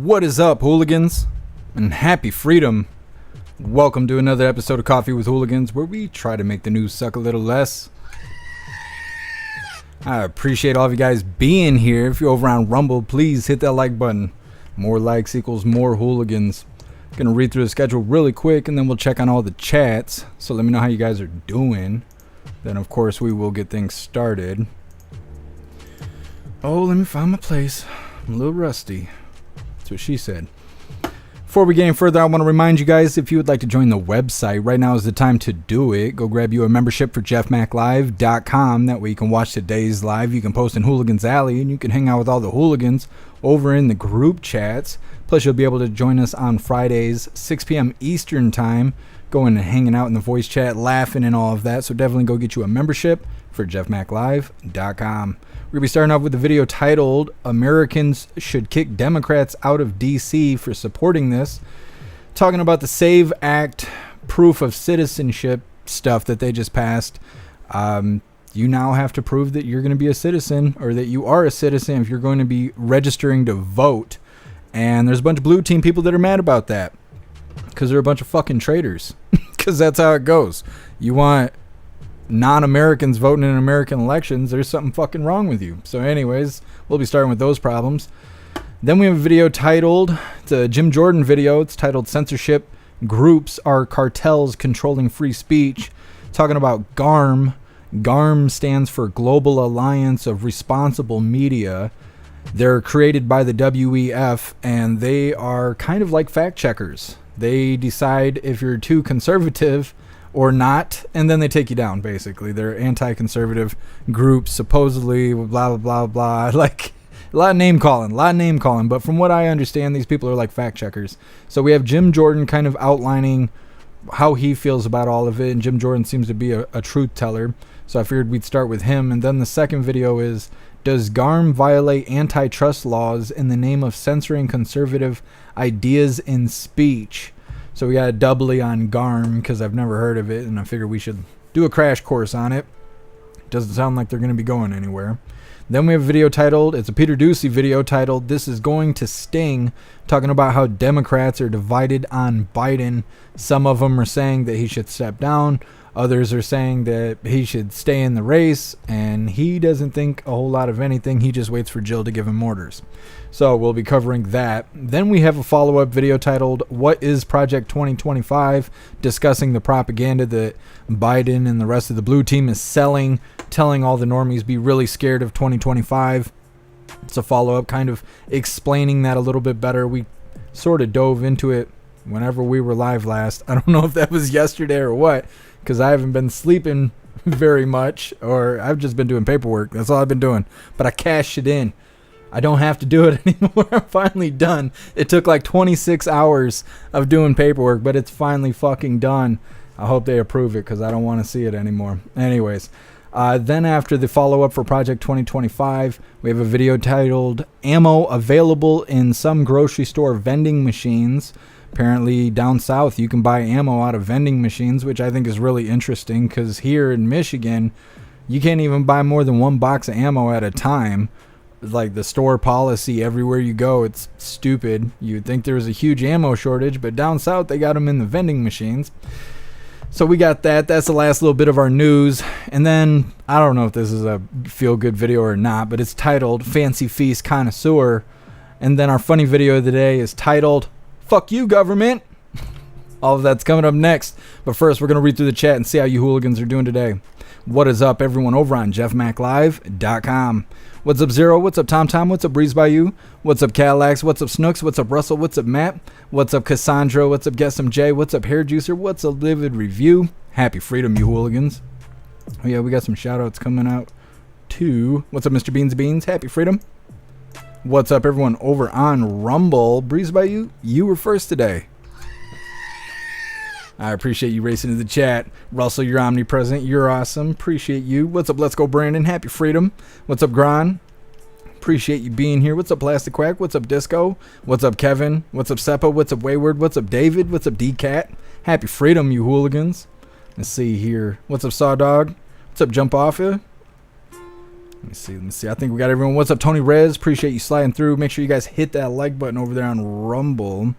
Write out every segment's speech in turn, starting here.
What is up, hooligans? And happy freedom. Welcome to another episode of Coffee with Hooligans, where we try to make the news suck a little less. I appreciate all of you guys being here. If you're over on Rumble, please hit that like button. More likes equals more hooligans. Gonna read through the schedule really quick, and then we'll check on all the chats. So let me know how you guys are doing. Then, of course, we will get things started. Oh, let me find my place. I'm a little rusty. That's what she said. Before we get any further, I want to remind you guys, if you would like to join the website, right now is the time to do it. Go grab you a membership for jeffmaclive.com. That way you can watch today's live. You can post in Hooligans Alley, and you can hang out with all the hooligans over in the group chats. Plus, you'll be able to join us on Fridays, 6 p.m. Eastern time, going and hanging out in the voice chat, laughing and all of that. So definitely go get you a membership for jeffmaclive.com. We're going to be starting off with a video titled, Americans Should Kick Democrats Out of D.C. for Supporting This. Talking about the SAVE Act proof of citizenship stuff that they just passed. You now have to prove that you're going to be a citizen, or that you are a citizen if you're going to be registering to vote. And there's a bunch of blue team people that are mad about that, because they're a bunch of fucking traitors. Because that's how it goes. You want non-Americans voting in American elections, there's something fucking wrong with you. So anyways, we'll be starting with those problems. Then we have a video titled, it's a Jim Jordan video, it's titled Censorship Groups Are Cartels Controlling Free Speech. Talking about GARM. GARM stands for Global Alliance of Responsible Media. They're created by the WEF, and they are kind of like fact checkers. They decide if you're too conservative or not, and then they take you down, basically. They're anti-conservative groups, supposedly, blah, blah, blah, blah. Like, a lot of name calling, but from what I understand, these people are like fact checkers. So we have Jim Jordan kind of outlining how he feels about all of it, and Jim Jordan seems to be a truth teller, so I figured we'd start with him. And then the second video is, does GARM violate antitrust laws in the name of censoring conservative ideas in speech? So we got a doubly on GARM, because I've never heard of it, and I figured we should do a crash course on it. Doesn't sound like they're going to be going anywhere. Then we have a video titled, it's a Peter Doocy video titled, This Is Going to Sting, talking about how Democrats are divided on Biden. Some of them are saying that he should step down. Others are saying that he should stay in the race, and he doesn't think a whole lot of anything. He just waits for Jill to give him orders. So we'll be covering that. Then we have a follow-up video titled, What is Project 2025? Discussing the propaganda that Biden and the rest of the blue team is selling, telling all the normies be really scared of 2025. It's a follow-up kind of explaining that a little bit better. We sort of dove into it whenever we were live last. I don't know if that was yesterday or what, because I haven't been sleeping very much, or I've just been doing paperwork. That's all I've been doing. But I cashed it in. I don't have to do it anymore. I'm finally done. It took like 26 hours of doing paperwork, but it's finally fucking done. I hope they approve it, because I don't want to see it anymore. Anyways, then after the follow-up for Project 2025, we have a video titled, Ammo Available in Some Grocery Store Vending Machines. Apparently down south you can buy ammo out of vending machines, which I think is really interesting, because here in Michigan you can't even buy more than one box of ammo at a time. Like the store policy everywhere you go, it's stupid. You'd think there was a huge ammo shortage, but down south they got them in the vending machines. So we got that. That's the last little bit of our news. And then I don't know if this is a feel-good video or not, but it's titled Fancy Feast Connoisseur. And then our funny video of the day is titled Fuck You, Government. All of that's coming up next. But first, we're going to read through the chat and see how you hooligans are doing today. What is up, everyone, over on jeffmaclive.com. What's up, Zero? What's up, Tom? What's up, Breeze by You? What's up, Cadillacs? What's up, Snooks? What's up, Russell? What's up, Matt? What's up, Cassandra? What's up, Get Some J? What's up, Hair Juicer? What's up, Livid Review? Happy freedom, you hooligans. Oh, yeah, we got some shout-outs coming out, too. What's up, Mr. Beans Beans? Happy freedom. What's up, everyone, over on Rumble? Breeze by You? You were first today. I appreciate you racing to the chat. Russell, you're omnipresent. You're awesome. Appreciate you. What's up, Let's Go Brandon? Happy freedom. What's up, Gron? Appreciate you being here. What's up, Plastic Quack? What's up, Disco? What's up, Kevin? What's up, Seppa? What's up, Wayward? What's up, David? What's up, D-Cat? Happy freedom, you hooligans. Let's see here. What's up, Sawdog? What's up, Jump Off ya? Let me see. I think we got everyone. What's up, Tony Rez? Appreciate you sliding through. Make sure you guys hit that like button over there on Rumble.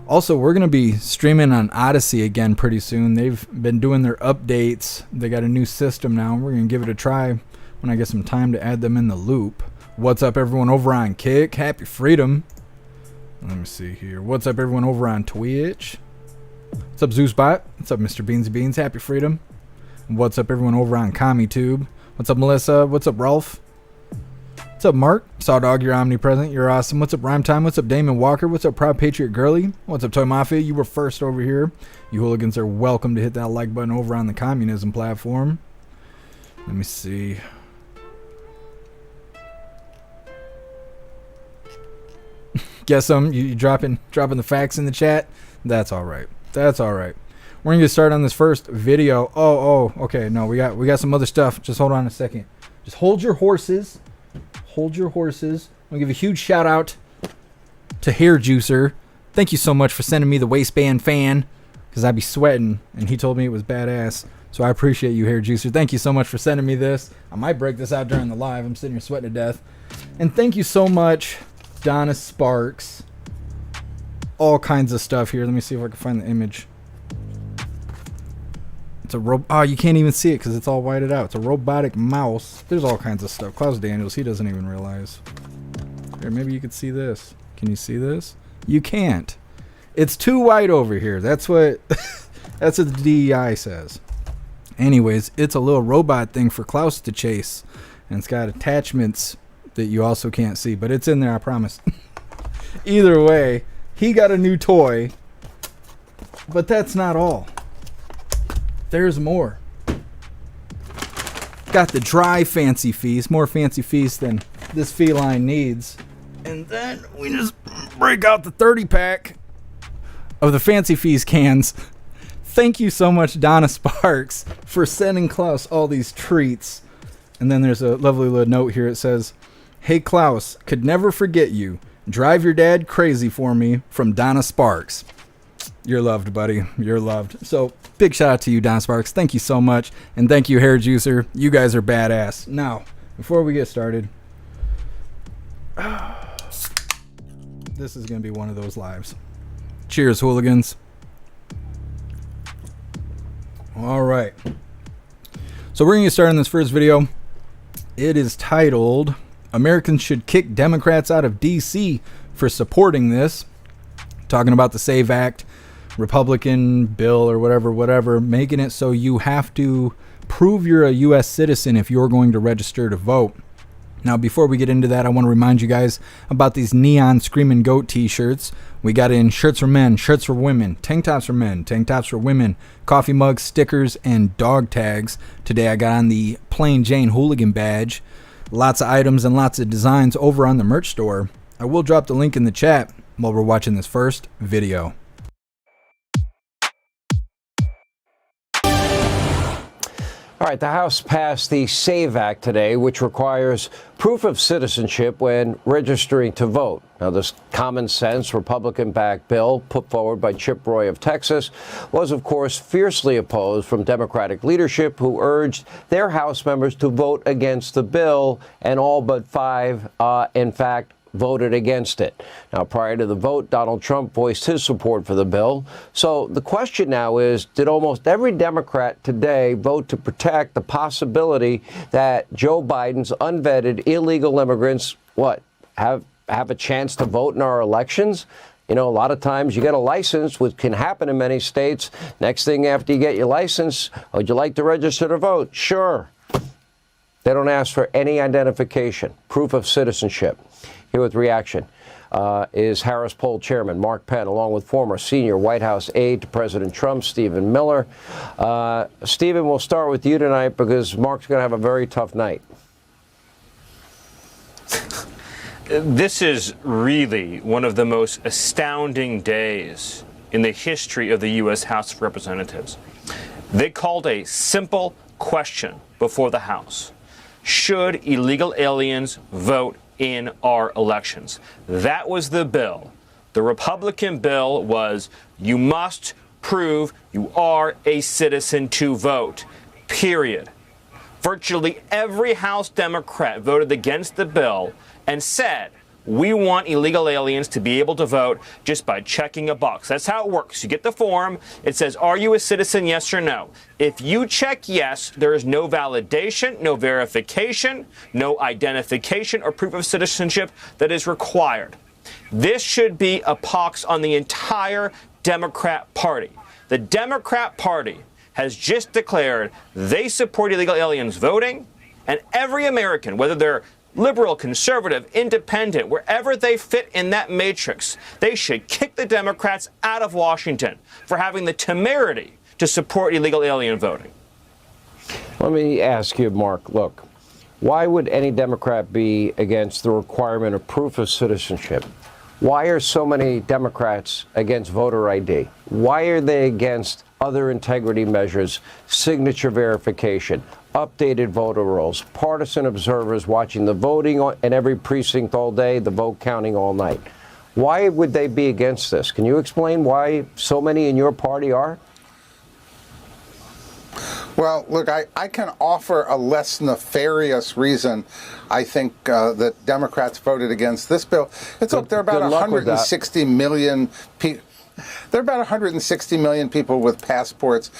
Also, we're going to be streaming on Odyssey again pretty soon. They've been doing their updates. They got a new system now. We're going to give it a try when I get some time to add them in the loop. What's up, everyone over on Kick? Happy Freedom. Let me see here. What's up, everyone over on Twitch? What's up, Zeusbot? What's up, Mr. Beansy Beans? Happy Freedom. What's up, everyone over on CommieTube? What's up, Melissa? What's up, Ralph? What's up, Mark? Sawdog, you're omnipresent. You're awesome. What's up, Rhyme Time? What's up, Damon Walker? What's up, Proud Patriot Girly? What's up, Toy Mafia? You were first over here. You hooligans are welcome to hit that like button over on the communism platform. Let me see. Guess you dropping the facts in the chat? That's all right. That's all right. We're gonna get started on this first video. Okay. No, we got some other stuff. Just hold on a second. Just hold your horses. Hold your horses. I'm gonna give a huge shout out to Hair Juicer. Thank you so much for sending me the waistband fan, because I'd be sweating, and he told me it was badass. So I appreciate you, Hair Juicer. Thank you so much for sending me this. I might break this out during the live. I'm sitting here sweating to death. And thank you so much, Donna Sparks. All kinds of stuff here. Let me see if I can find the image. It's a oh, you can't even see it because it's all whited out. It's a robotic mouse. There's all kinds of stuff. Klaus Daniels, he doesn't even realize. Here, maybe you could see this. Can you see this? You can't. It's too white over here. That's what that's what the DEI says. Anyways, it's a little robot thing for Klaus to chase, and it's got attachments that you also can't see, but it's in there, I promise. Either way, he got a new toy, but that's not all. There's more. Got the dry fancy feast, more fancy feast than this feline needs. And then we just break out the 30-pack of the Fancy Feast cans. Thank you so much, Donna Sparks, for sending Klaus all these treats. And then there's a lovely little note here. It says, "Hey Klaus, could never forget you. Drive your dad crazy for me, from Donna Sparks." You're loved, buddy. You're loved. So big shout out to you, Donna Sparks. Thank you so much. And thank you, Hair Juicer. You guys are badass. Now, before we get started, this is going to be one of those lives. Cheers, hooligans. All right. So we're going to get started on this first video. It is titled, "Americans Should Kick Democrats Out of D.C. for Supporting This." Talking about the SAVE Act, Republican bill or whatever, making it so you have to prove you're a U.S. citizen if you're going to register to vote. Now, before we get into that, I want to remind you guys about these neon Screaming Goat t-shirts. We got in shirts for men, shirts for women, tank tops for men, tank tops for women, coffee mugs, stickers, and dog tags. Today I got on the Plain Jane Hooligan badge. Lots of items and lots of designs over on the merch store. I will drop the link in the chat while we're watching this first video. All right, the House passed the SAVE Act today, which requires proof of citizenship when registering to vote. Now, this common sense Republican-backed bill put forward by Chip Roy of Texas was, of course, fiercely opposed from Democratic leadership, who urged their House members to vote against the bill, and all but five, in fact, voted against it. Now, prior to the vote, Donald Trump voiced his support for the bill. So the question now is, did almost every Democrat today vote to protect the possibility that Joe Biden's unvetted illegal immigrants, have a chance to vote in our elections? You know, a lot of times you get a license, which can happen in many states. Next thing after you get your license, would you like to register to vote? Sure. They don't ask for any identification, proof of citizenship. Here with reaction is Harris Poll Chairman Mark Penn, along with former senior White House aide to President Trump, Stephen Miller. Stephen, we'll start with you tonight because Mark's going to have a very tough night. This is really one of the most astounding days in the history of the U.S. House of Representatives. They called a simple question before the House. Should illegal aliens vote in our elections? That was the bill. The Republican bill was, you must prove you are a citizen to vote, period. Virtually every House Democrat voted against the bill and said, we want illegal aliens to be able to vote just by checking a box. That's how it works. You get the form. It says, are you a citizen, yes or no? If you check yes, there is no validation, no verification, no identification or proof of citizenship that is required. This should be a pox on the entire Democrat Party. The Democrat Party has just declared they support illegal aliens voting, and every American, whether they're liberal, conservative, independent, wherever they fit in that matrix, they should kick the Democrats out of Washington for having the temerity to support illegal alien voting. Let me ask you, Mark, look, why would any Democrat be against the requirement of proof of citizenship? Why are so many Democrats against voter ID? Why are they against other integrity measures, signature verification, updated voter rolls, partisan observers watching the voting in every precinct all day, the vote counting all night? Why would they be against this? Can you explain why so many in your party are? Well, look, I can offer a less nefarious reason. I think that Democrats voted against this bill. Look, there are about 160 million people. There are about 160 million people with passports.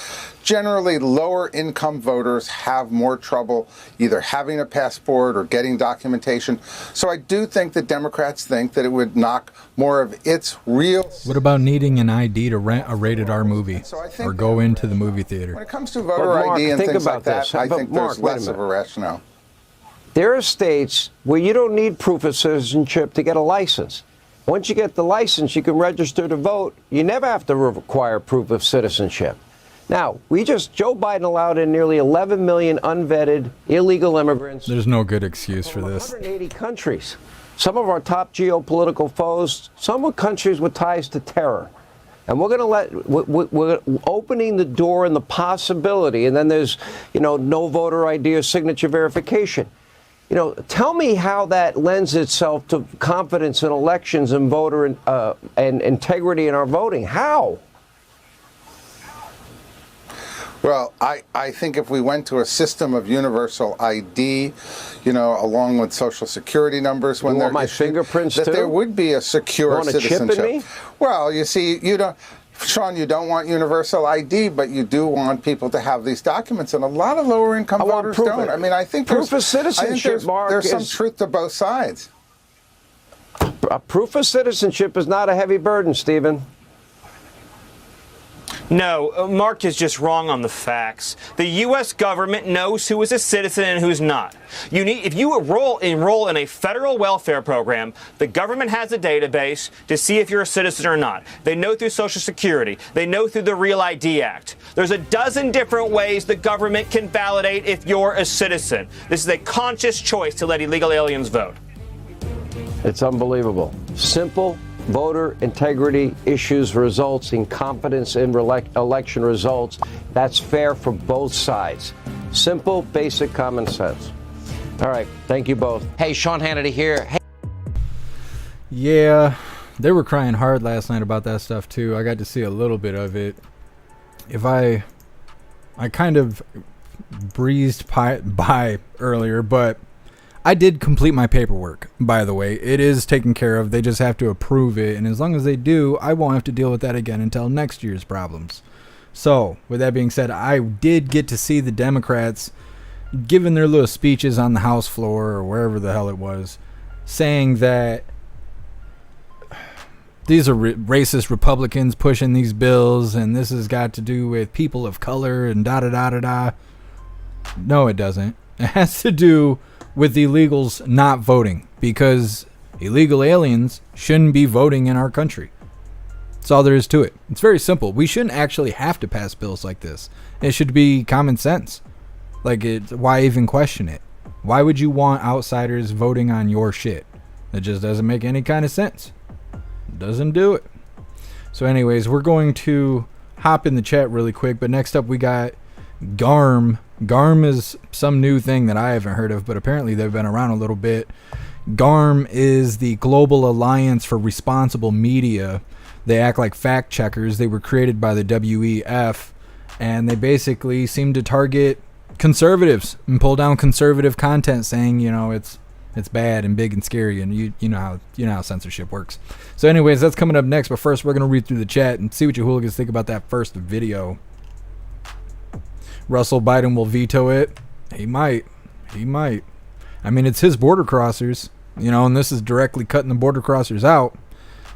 Generally, lower income voters have more trouble either having a passport or getting documentation. So I do think that Democrats think that it would knock more of its real... What about needing an ID to rent a rated R movie or go into the movie theater? When it comes to voter ID and things like that, I think Mark, there's less of a rationale. There are states where you don't need proof of citizenship to get a license. Once you get the license, you can register to vote. You never have to require proof of citizenship. Now, Joe Biden allowed in nearly 11 million unvetted illegal immigrants. There's no good excuse for this. 180 countries. Some of our top geopolitical foes, some with countries with ties to terror. And we're opening the door and the possibility, and then there's, no voter ID or signature verification. Tell me how that lends itself to confidence in elections and voter and integrity in our voting. How? Well, I think if we went to a system of universal ID, along with social security numbers when they're my issued, fingerprints that too? there would be a secure citizenship. Chip in me? Well, you see, Sean, you don't want universal ID, but you do want people to have these documents, and a lot of lower-income voters don't. I mean, I think proof of citizenship, Mark, there's some truth to both sides. Proof of citizenship is not a heavy burden, Stephen. No, Mark is just wrong on the facts. The U.S. government knows who is a citizen and who's not. If you enroll in a federal welfare program, the government has a database to see if you're a citizen or not. They know through Social Security. They know through the Real ID Act. There's a dozen different ways the government can validate if you're a citizen. This is a conscious choice to let illegal aliens vote. It's unbelievable. Simple. Voter integrity issues results in confidence in election results. That's fair for both sides. Simple, basic common sense. All right. Thank you both. Hey, Sean Hannity here. Hey. Yeah, they were crying hard last night about that stuff too. I got to see a little bit of it. I kind of breezed by earlier, but I did complete my paperwork, by the way. It is taken care of. They just have to approve it. And as long as they do, I won't have to deal with that again until next year's problems. So, with that being said, I did get to see the Democrats giving their little speeches on the House floor or wherever the hell it was, saying that these are racist Republicans pushing these bills and this has got to do with people of color and da-da-da-da-da. No, it doesn't. It has to do with illegals not voting, because illegal aliens shouldn't be voting in our country. That's all there is to it. It's very simple. We shouldn't actually have to pass bills like this. It should be common sense. Why even question it? Why would you want outsiders voting on your shit? It just doesn't make any kind of sense. It doesn't do it. So anyways, we're going to hop in the chat really quick, but next up we got GARM. GARM is some new thing that I haven't heard of, but apparently they've been around a little bit. GARM is the Global Alliance for Responsible Media. They act like fact checkers. They were created by the WEF, and they basically seem to target conservatives and pull down conservative content saying, you know, it's bad and big and scary, and you know how censorship works. So anyways, that's coming up next, but first we're going to read through the chat and see what you hooligans think about that first video. Russell Biden will veto it. He might. I mean, it's his border crossers, you know, and this is directly cutting the border crossers out.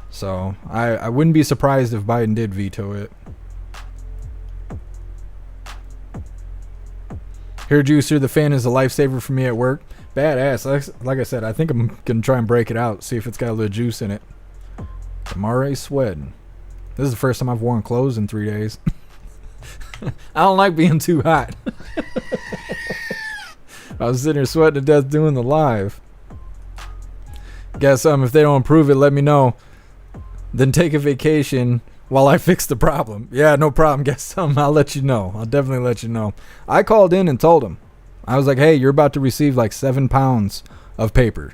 So I wouldn't be surprised if Biden did veto it. Hair juicer, the fan is a lifesaver for me at work. Badass. Like I said, I think I'm going to try and break it out, see if it's got a little juice in it. I'm already sweating. This is the first time I've worn clothes in 3 days. I don't like being too hot. I was sitting here sweating to death doing the live. Guess if they don't approve it, let me know. Then take a vacation while I fix the problem. Yeah, no problem. Guess I'll let you know. I'll definitely let you know. I called in and told them. I was like, hey, you're about to receive like 7 pounds of paper.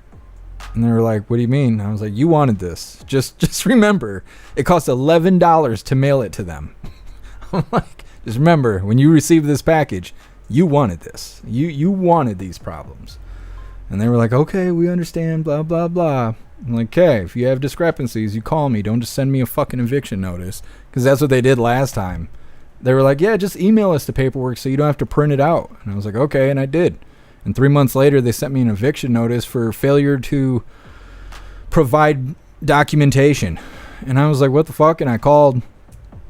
And they were like, what do you mean? I was like, you wanted this. Just remember, it costs $11 to mail it to them. I'm like, just remember, when you receive this package, you wanted this. You wanted these problems. And they were like, okay, we understand, blah, blah, blah. I'm like, okay, if you have discrepancies, you call me. Don't just send me a fucking eviction notice. Because that's what they did last time. They were like, yeah, just email us the paperwork so you don't have to print it out. And I was like, okay, and I did. And 3 months later, they sent me an eviction notice for failure to provide documentation. And I was like, what the fuck? And I called,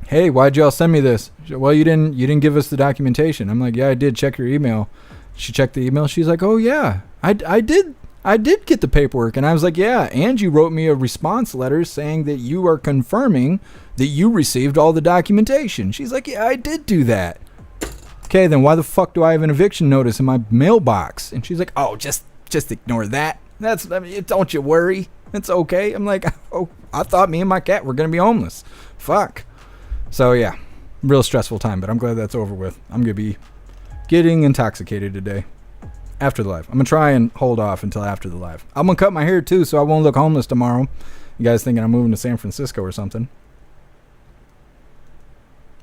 hey, why'd y'all send me this? Well, you didn't give us the documentation. I'm like, yeah, I did. Check your email. She checked the email. She's like, oh, yeah, I did get the paperwork. And I was like, yeah, and you wrote me a response letter saying that you are confirming that you received all the documentation. She's like, yeah, I did do that. Okay, then why the fuck do I have an eviction notice in my mailbox? And she's like, oh, just ignore that. Don't you worry. It's okay. I'm like, oh, I thought me and my cat were going to be homeless. Fuck. So, yeah, real stressful time, but I'm glad that's over with. I'm going to be getting intoxicated today after the live. I'm going to try and hold off until after the live. I'm going to cut my hair, too, so I won't look homeless tomorrow. You guys thinking I'm moving to San Francisco or something.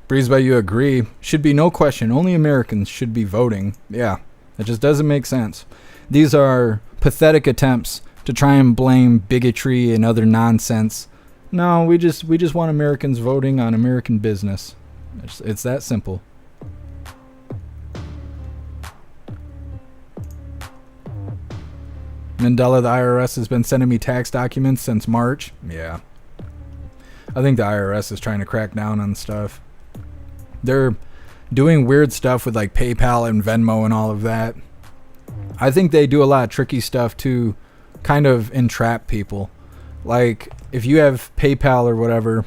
Breeze by you agree. Should be no question. Only Americans should be voting. Yeah, it just doesn't make sense. These are pathetic attempts to try and blame bigotry and other nonsense. No, we just want Americans voting on American business. It's that simple. Mandela, the IRS has been sending me tax documents since March. Yeah. I think the IRS is trying to crack down on stuff. They're doing weird stuff with like PayPal and Venmo and all of that. I think they do a lot of tricky stuff to kind of entrap people. Like if you have PayPal or whatever,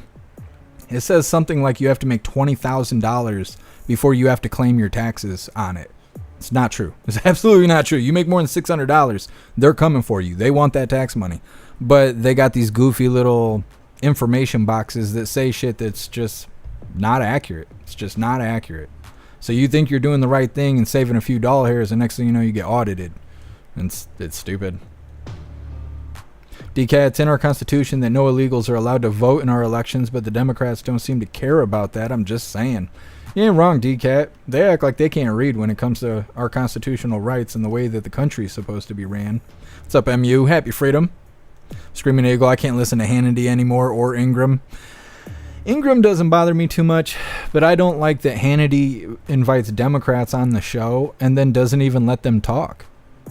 it says something like you have to make $20,000 before you have to claim your taxes on it. It's not true. It's absolutely not true. You make more than $600, they're coming for you. They want that tax money. But they got these goofy little information boxes that say shit that's just not accurate. It's just not accurate. So you think you're doing the right thing and saving a few dollar hairs, and next thing you know, you get audited. And it's stupid. DCAT, it's in our Constitution that no illegals are allowed to vote in our elections, but the Democrats don't seem to care about that. I'm just saying. You ain't wrong, DCAT. They act like they can't read when it comes to our constitutional rights and the way that the country is supposed to be ran. What's up, MU? Happy freedom. Screaming Eagle, I can't listen to Hannity anymore or Ingram. Ingram doesn't bother me too much, but I don't like that Hannity invites Democrats on the show and then doesn't even let them talk.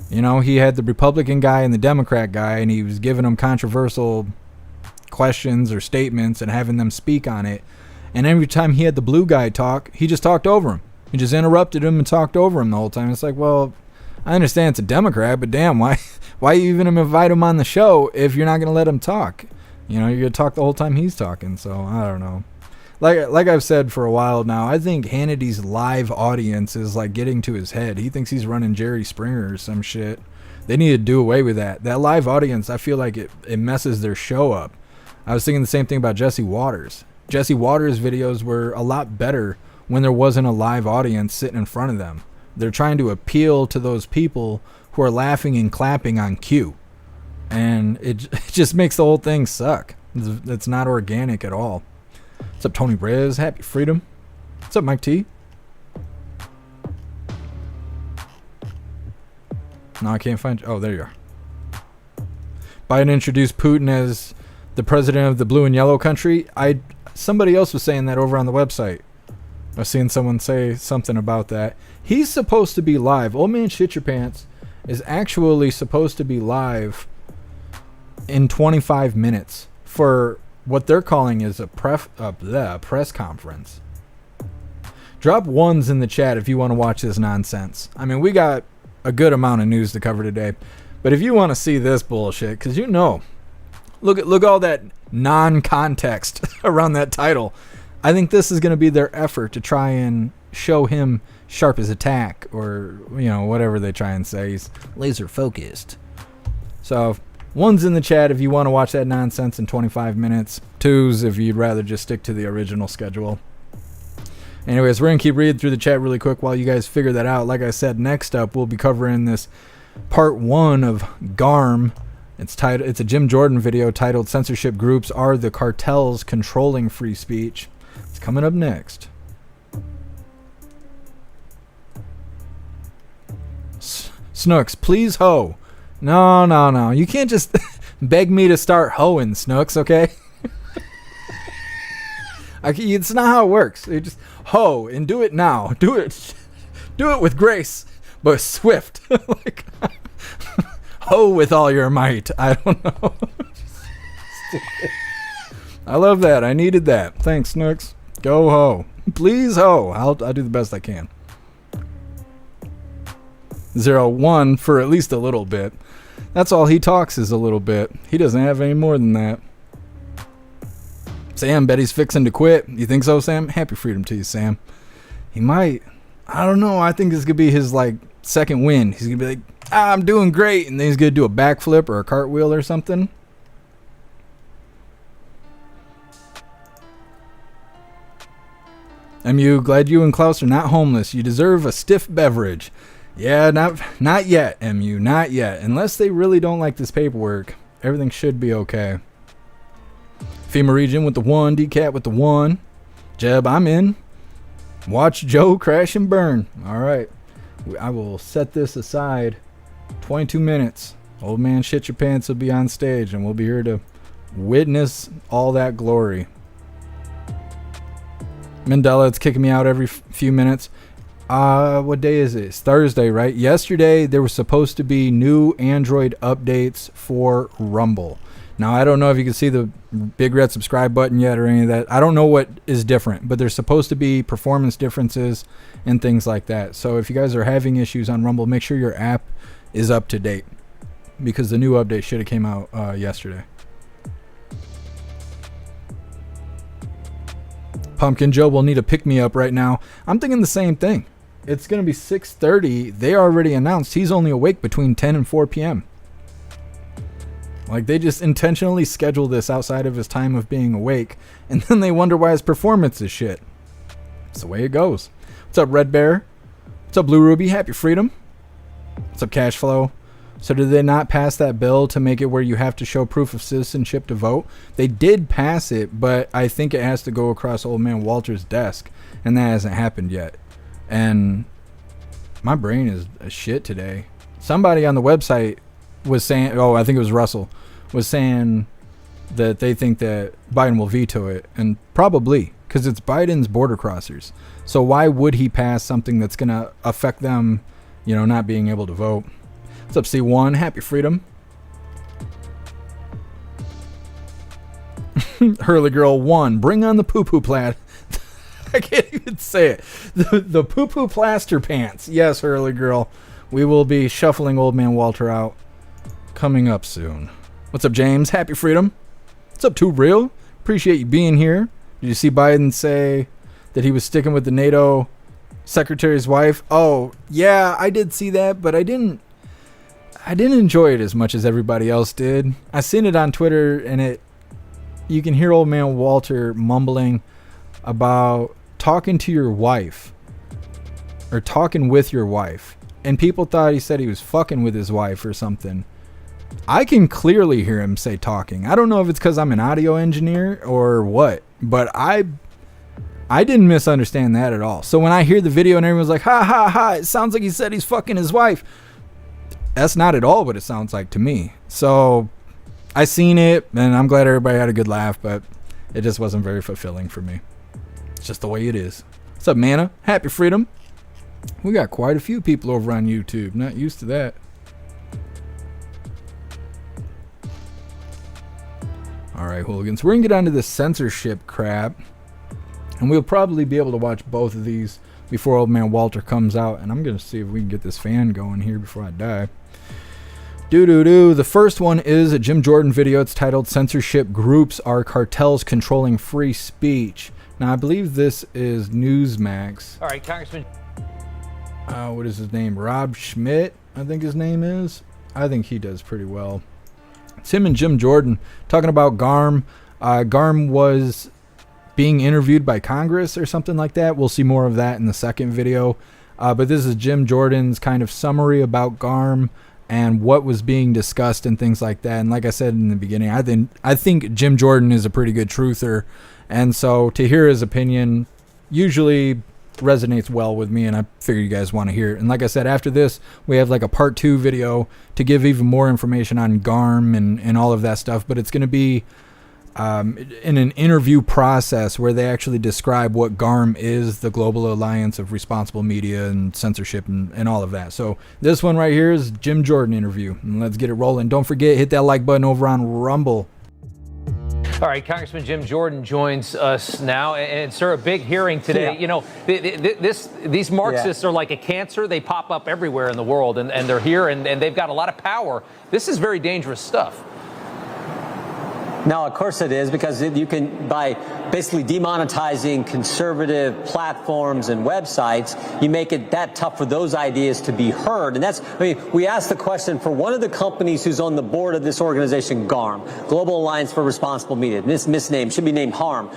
You know, he had the Republican guy and the Democrat guy, and he was giving them controversial questions or statements and having them speak on it. And every time he had the blue guy talk, he just talked over him. He just interrupted him and talked over him the whole time. It's like, well, I understand it's a Democrat, but damn, why you even invite him on the show if you're not going to let him talk? You know, you're going to talk the whole time he's talking. So, I don't know. Like I've said for a while now, I think Hannity's live audience is like getting to his head. He thinks he's running Jerry Springer or some shit. They need to do away with that. That live audience, I feel like it messes their show up. I was thinking the same thing about Jesse Waters. Jesse Waters' videos were a lot better when there wasn't a live audience sitting in front of them. They're trying to appeal to those people who are laughing and clapping on cue. And it just makes the whole thing suck. It's not organic at all. What's up, Tony Rez? Happy freedom. What's up, Mike T? No, I can't find you. Oh, there you are. Biden introduced Putin as the president of the blue and yellow country. Somebody else was saying that over on the website. I was seeing someone say something about that. He's supposed to be live. Old Man Shit Your Pants is actually supposed to be live in 25 minutes for what they're calling is a press conference. Drop ones in the chat if you want to watch this nonsense. I mean, we got a good amount of news to cover today. But if you want to see this bullshit, because look all that non-context around that title. I think this is going to be their effort to try and show him sharp as a tack, or whatever they try and say. He's laser focused. So one's in the chat if you want to watch that nonsense in 25 minutes. Twos if you'd rather just stick to the original schedule. Anyways, we're going to keep reading through the chat really quick while you guys figure that out. Like I said, next up we'll be covering this part 1 of GARM. It's a Jim Jordan video titled "Censorship Groups Are the Cartels Controlling Free Speech." It's coming up next. Snooks, please ho. No. You can't just beg me to start hoeing, Snooks, okay? It's not how it works. You just ho and do it now. Do it with grace, but swift. Like, ho with all your might. I don't know. I love that. I needed that. Thanks, Snooks. Go ho. Please ho. I'll do the best I can. 01 for at least a little bit. That's all he talks is a little bit. He doesn't have any more than that. Sam, bet he's fixing to quit. You think so, Sam? Happy freedom to you, Sam. He might. I don't know. I think this could be his second win. He's gonna be like, I'm doing great, and then he's gonna do a backflip or a cartwheel or something. MU, glad you and Klaus are not homeless. You deserve a stiff beverage. Yeah, not yet, MU, not yet. Unless they really don't like this paperwork, everything should be okay. FEMA region with the 1, DCAT with the 1. Jeb, I'm in. Watch Joe crash and burn. All right. I will set this aside. 22 minutes. Old Man Shit Your Pants will be on stage, and we'll be here to witness all that glory. Mandela, it's kicking me out every few minutes. What day is it? It's Thursday, right? Yesterday, there was supposed to be new Android updates for Rumble. Now, I don't know if you can see the big red subscribe button yet or any of that. I don't know what is different, but there's supposed to be performance differences and things like that. So if you guys are having issues on Rumble, make sure your app is up to date, because the new update should have came out yesterday. Pumpkin Joe will need a pick-me-up right now. I'm thinking the same thing. It's going to be 6:30. They already announced he's only awake between 10 and 4 p.m. Like, they just intentionally schedule this outside of his time of being awake, and then they wonder why his performance is shit. It's the way it goes. What's up, Red Bear? What's up, Blue Ruby? Happy freedom. What's up, Cashflow? So did they not pass that bill to make it where you have to show proof of citizenship to vote? They did pass it, but I think it has to go across Old Man Walter's desk, and that hasn't happened yet. And my brain is a shit today. Somebody on the website was saying, I think it was Russell, was saying that they think that Biden will veto it, and probably, because it's Biden's border crossers. So why would he pass something that's going to affect them, not being able to vote? What's up, C1? Happy freedom. Hurley Girl 1, bring on the poo-poo plaid. I can't even say it. The poo-poo plaster pants. Yes, Hurley Girl. We will be shuffling Old Man Walter out coming up soon. What's up, James? Happy freedom. What's up, Too Real? Appreciate you being here. Did you see Biden say that he was sticking with the NATO secretary's wife? Oh, yeah, I did see that, but I didn't enjoy it as much as everybody else did. I seen it on Twitter, and you can hear Old Man Walter mumbling about talking to your wife or talking with your wife, and people thought he said he was fucking with his wife or something. I can clearly hear him say talking. I don't know if it's because I'm an audio engineer or what, but I didn't misunderstand that at all. So when I hear the video and everyone's like, ha ha ha, it sounds like he said he's fucking his wife, that's not at all what it sounds like to me. So I seen it, and I'm glad everybody had a good laugh, but it just wasn't very fulfilling for me. It's just the way it is. What's up, Mana? Happy Freedom. We got quite a few people over on YouTube. Not used to that. All right, hooligans. We're going to get onto the censorship crap. And we'll probably be able to watch both of these before Old Man Walter comes out. And I'm going to see if we can get this fan going here before I die. The first one is a Jim Jordan video. It's titled "Censorship Groups Are Cartels Controlling Free Speech." Now, I believe this is Newsmax. All right, Congressman. What is his name? Rob Schmidt, I think his name is. I think he does pretty well. It's him and Jim Jordan talking about GARM. GARM was being interviewed by Congress or something like that. We'll see more of that in the second video. But this is Jim Jordan's kind of summary about GARM and what was being discussed and things like that. And like I said in the beginning, I think Jim Jordan is a pretty good truther. And so to hear his opinion usually resonates well with me, and I figure you guys want to hear it. And like I said, after this, we have like a part 2 video to give even more information on GARM and all of that stuff. But it's going to be in an interview process where they actually describe what GARM is, the Global Alliance of Responsible Media and Censorship and all of that. So this one right here is Jim Jordan interview, and let's get it rolling. Don't forget, hit that like button over on Rumble. All right, Congressman Jim Jordan joins us now, and sir, a big hearing today. Yeah. You know, these Marxists are like a cancer. They pop up everywhere in the world, and they're here, and they've got a lot of power. This is very dangerous stuff. No, of course it is, because you can, by basically demonetizing conservative platforms and websites, you make it that tough for those ideas to be heard. And that's, I mean, we asked the question for one of the companies who's on the board of this organization, GARM, Global Alliance for Responsible Media, misnamed, should be named HARM.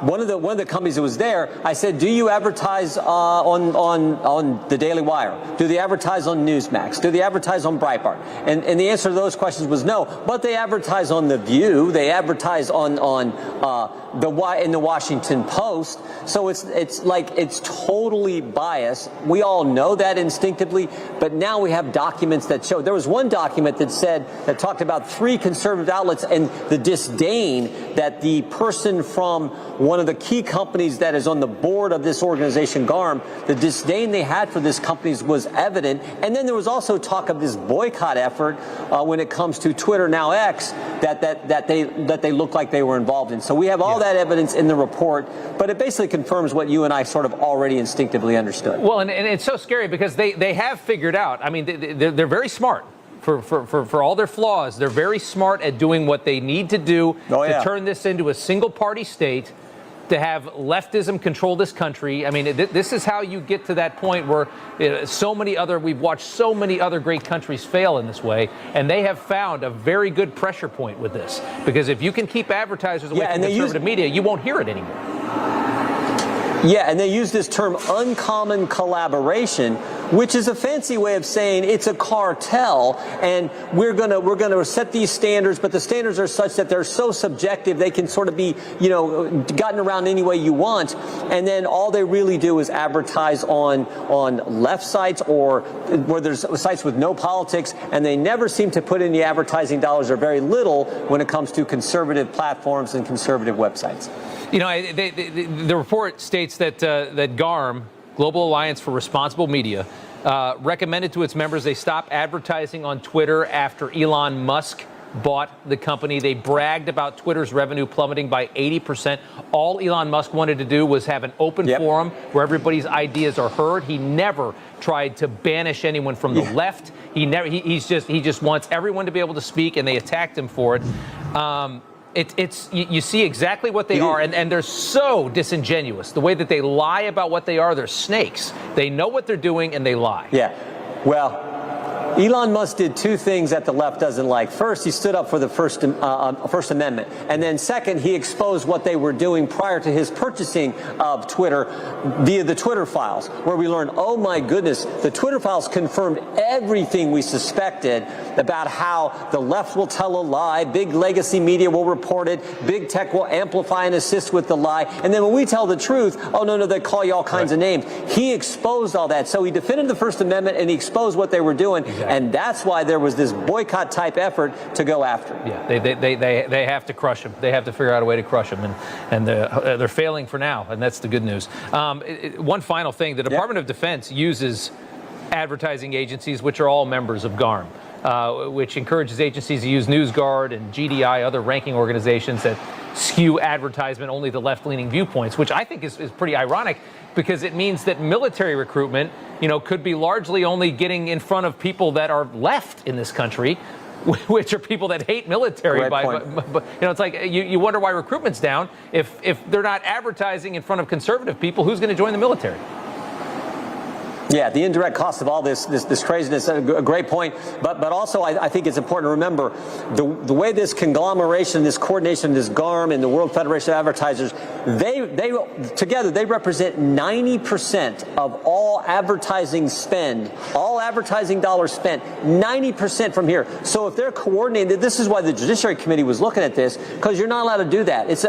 One of the companies that was there, I said, do you advertise on the Daily Wire? Do they advertise on Newsmax? Do they advertise on Breitbart? And the answer to those questions was no. But they advertise on The View. They advertise in the Washington Post. So it's totally biased. We all know that instinctively. But now we have documents that show. There was one document that talked about 3 conservative outlets and the disdain that the person from one of the key companies that is on the board of this organization, GARM, the disdain they had for this company was evident. And then there was also talk of this boycott effort when it comes to Twitter, now X, that they look like they were involved in. So we have all that evidence in the report, but it basically confirms what you and I sort of already instinctively understood. Well, and it's so scary because they have figured out. I mean, they're very smart. For all their flaws, they're very smart at doing what they need to do to turn this into a single-party state, to have leftism control this country. I mean, this is how you get to that point where we've watched so many other great countries fail in this way, and they have found a very good pressure point with this. Because if you can keep advertisers away from conservative media, you won't hear it anymore. Yeah, and they use this term uncommon collaboration, which is a fancy way of saying it's a cartel, and we're gonna set these standards, but the standards are such that they're so subjective they can sort of be, gotten around any way you want, and then all they really do is advertise on left sites or where there's sites with no politics, and they never seem to put any advertising dollars, or very little, when it comes to conservative platforms and conservative websites. You know, the report states that GARM, Global Alliance for Responsible Media, recommended to its members they stop advertising on Twitter after Elon Musk bought the company. They bragged about Twitter's revenue plummeting by 80%. All Elon Musk wanted to do was have an open forum where everybody's ideas are heard. He never tried to banish anyone from the left. He just wants everyone to be able to speak, and they attacked him for it. You see exactly what they are, and they're so disingenuous. The way that they lie about what they are, they're snakes. They know what they're doing, and they lie. Yeah. Well, Elon Musk did 2 things that the left doesn't like. First, he stood up for the First Amendment. And then second, he exposed what they were doing prior to his purchasing of Twitter via the Twitter files, where we learned, oh my goodness, the Twitter files confirmed everything we suspected about how the left will tell a lie, big legacy media will report it, big tech will amplify and assist with the lie. And then when we tell the truth, oh no, they call you all kinds of names. He exposed all that. So he defended the First Amendment, and he exposed what they were doing. Exactly. And that's why there was this boycott type effort to go after him. Yeah, they have to crush him. They have to figure out a way to crush him, and they're failing for now, and that's the good news. One final thing, the Department of Defense uses advertising agencies, which are all members of GARM, which encourages agencies to use NewsGuard and GDI, other ranking organizations that skew advertisement only to left-leaning viewpoints, which I think is pretty ironic, because it means that military recruitment, could be largely only getting in front of people that are left in this country, which are people that hate military. But it's like you wonder why recruitment's down. If they're not advertising in front of conservative people, who's going to join the military? Yeah, the indirect cost of all this craziness, a great point. But also, I think it's important to remember the way this conglomeration, this coordination, this GARM and the World Federation of Advertisers, they together, they represent 90% of all advertising spend, all advertising dollars spent, 90% from here. So if they're coordinated, this is why the Judiciary Committee was looking at this, because you're not allowed to do that. It's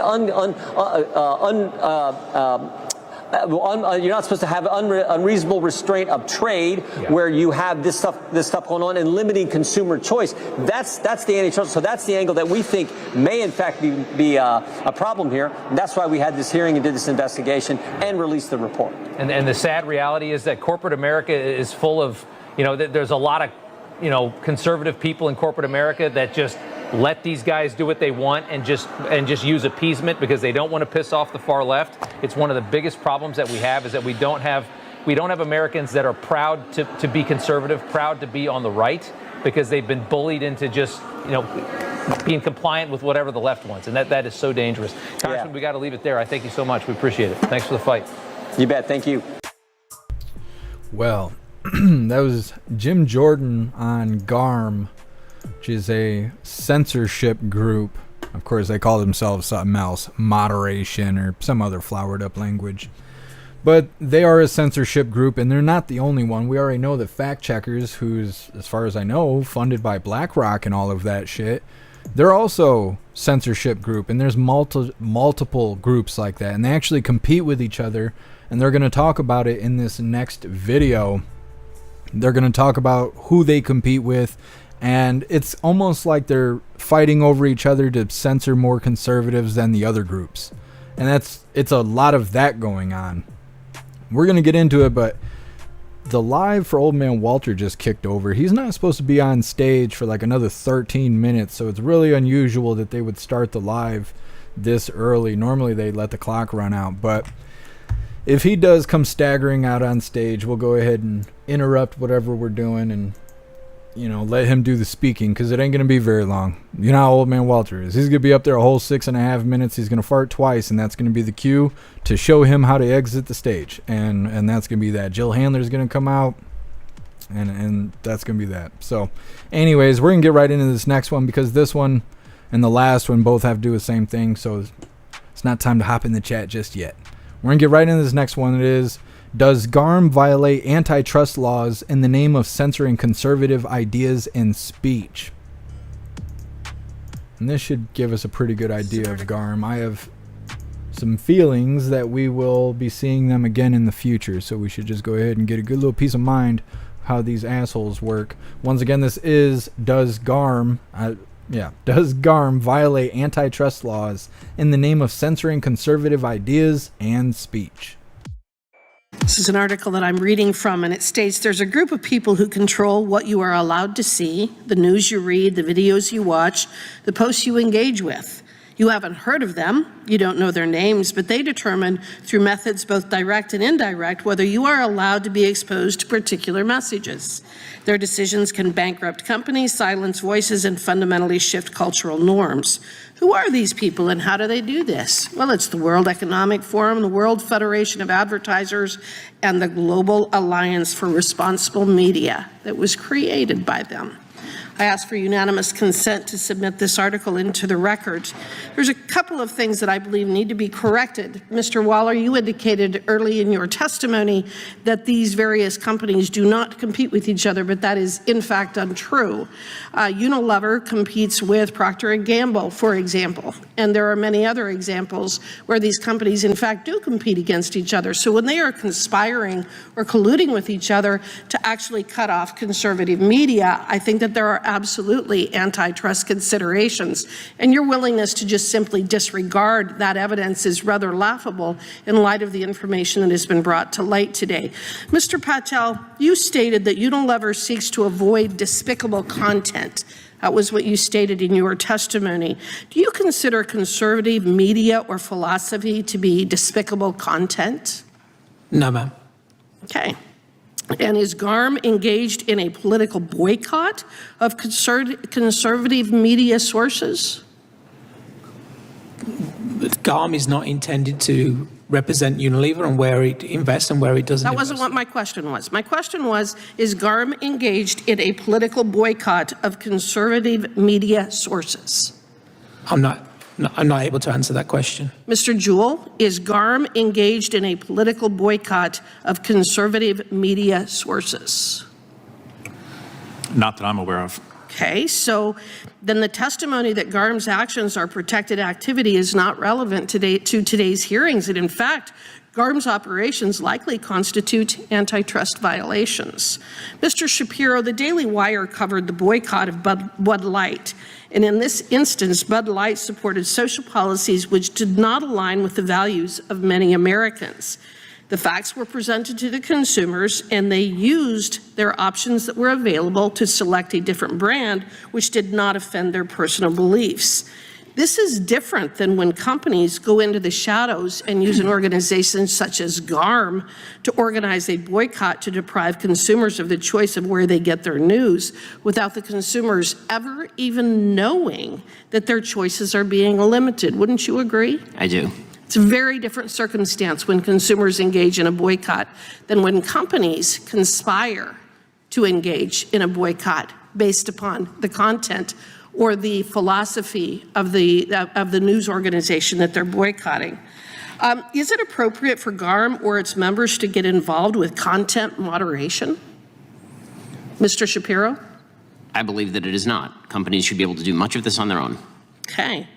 you're not supposed to have unreasonable restraint of trade where you have this stuff going on and limiting consumer choice. That's the antitrust. So that's the angle that we think may in fact be a problem here. And that's why we had this hearing and did this investigation and released the report. And the sad reality is that corporate America is full of, there's a lot of, conservative people in corporate America that just let these guys do what they want and just use appeasement because they don't want to piss off the far left. It's one of the biggest problems that we have, is that we don't have Americans that are proud to be conservative, proud to be on the right, because they've been bullied into just being compliant with whatever the left wants, and that is so dangerous. Congressman, we got to leave it there. I thank you so much. We appreciate it. Thanks for the fight. You bet. Thank you. Well, that was Jim Jordan on GARM, which is a censorship group. Of course, they call themselves something else, moderation or some other flowered up language. But they are a censorship group, and they're not the only one. We already know that Fact Checkers, who's, as far as I know, funded by BlackRock and all of that shit, they're also censorship group, and there's multiple groups like that, and they actually compete with each other, and they're going to talk about it in this next video. They're going to talk about who they compete with, and it's almost like they're fighting over each other to censor more conservatives than the other groups. And it's a lot of that going on. We're going to get into it, but the live for Old Man Walter just kicked over. He's not supposed to be on stage for like another 13 minutes, so it's really unusual that they would start the live this early. Normally they let the clock run out, but if he does come staggering out on stage, we'll go ahead and interrupt whatever we're doing and let him do the speaking, because it ain't going to be very long. You know how Old Man Walter is. He's going to be up there a whole 6.5 minutes. He's going to fart twice, and that's going to be the cue to show him how to exit the stage. And that's going to be that. Jill Handler's going to come out, and that's going to be that. So, anyways, we're going to get right into this next one, because this one and the last one both have to do the same thing, so it's not time to hop in the chat just yet. We're going to get right into this next one. It is, does GARM violate antitrust laws in the name of censoring conservative ideas and speech? And this should give us a pretty good idea of GARM. I have some feelings that we will be seeing them again in the future, so we should just go ahead and get a good little peace of mind how these assholes work. Once again, this is, does GARM violate antitrust laws in the name of censoring conservative ideas and speech? This is an article that I'm reading from, and it states there's a group of people who control what you are allowed to see, the news you read, the videos you watch, the posts you engage with. You haven't heard of them, you don't know their names, but they determine through methods both direct and indirect whether you are allowed to be exposed to particular messages. Their decisions can bankrupt companies, silence voices, and fundamentally shift cultural norms. Who are these people and how do they do this? Well, it's the World Economic Forum, the World Federation of Advertisers, and the Global Alliance for Responsible Media that was created by them. I ask for unanimous consent to submit this article into the record. There's a couple of things that I believe need to be corrected. Mr. Waller, you indicated early in your testimony that these various companies do not compete with each other, but that is in fact untrue. Unilever competes with Procter & Gamble, for example, and there are many other examples where these companies in fact do compete against each other. So when they are conspiring or colluding with each other to actually cut off conservative media, I think that there are absolutely antitrust considerations. And your willingness to just simply disregard that evidence is rather laughable in light of the information that has been brought to light today. Mr. Patel, you stated that Unilever seeks to avoid despicable content. That was what you stated in your testimony. Do you consider conservative media or philosophy to be despicable content? No, ma'am. Okay. And is GARM engaged in a political boycott of conservative media sources? GARM is not intended to represent Unilever and where it invests and where it doesn't That wasn't what my question was. My question was, is GARM engaged in a political boycott of conservative media sources? I'm not able to answer that question. Mr. Jewell, is GARM engaged in a political boycott of conservative media sources? Not that I'm aware of. Okay, so then the testimony that GARM's actions are protected activity is not relevant to today's hearings, and in fact, GARM's operations likely constitute antitrust violations. Mr. Shapiro, the Daily Wire covered the boycott of Bud Light, and in this instance, Bud Light supported social policies which did not align with the values of many Americans. The facts were presented to the consumers, and they used their options that were available to select a different brand which did not offend their personal beliefs. This is different than when companies go into the shadows and use an organization such as GARM to organize a boycott to deprive consumers of the choice of where they get their news without the consumers ever even knowing that their choices are being limited. Wouldn't you agree? I do. It's a very different circumstance when consumers engage in a boycott than when companies conspire to engage in a boycott based upon the content or the philosophy of the news organization that they're boycotting. Is it appropriate for GARM or its members to get involved with content moderation? Mr. Shapiro? I believe that it is not. Companies should be able to do much of this on their own. Okay.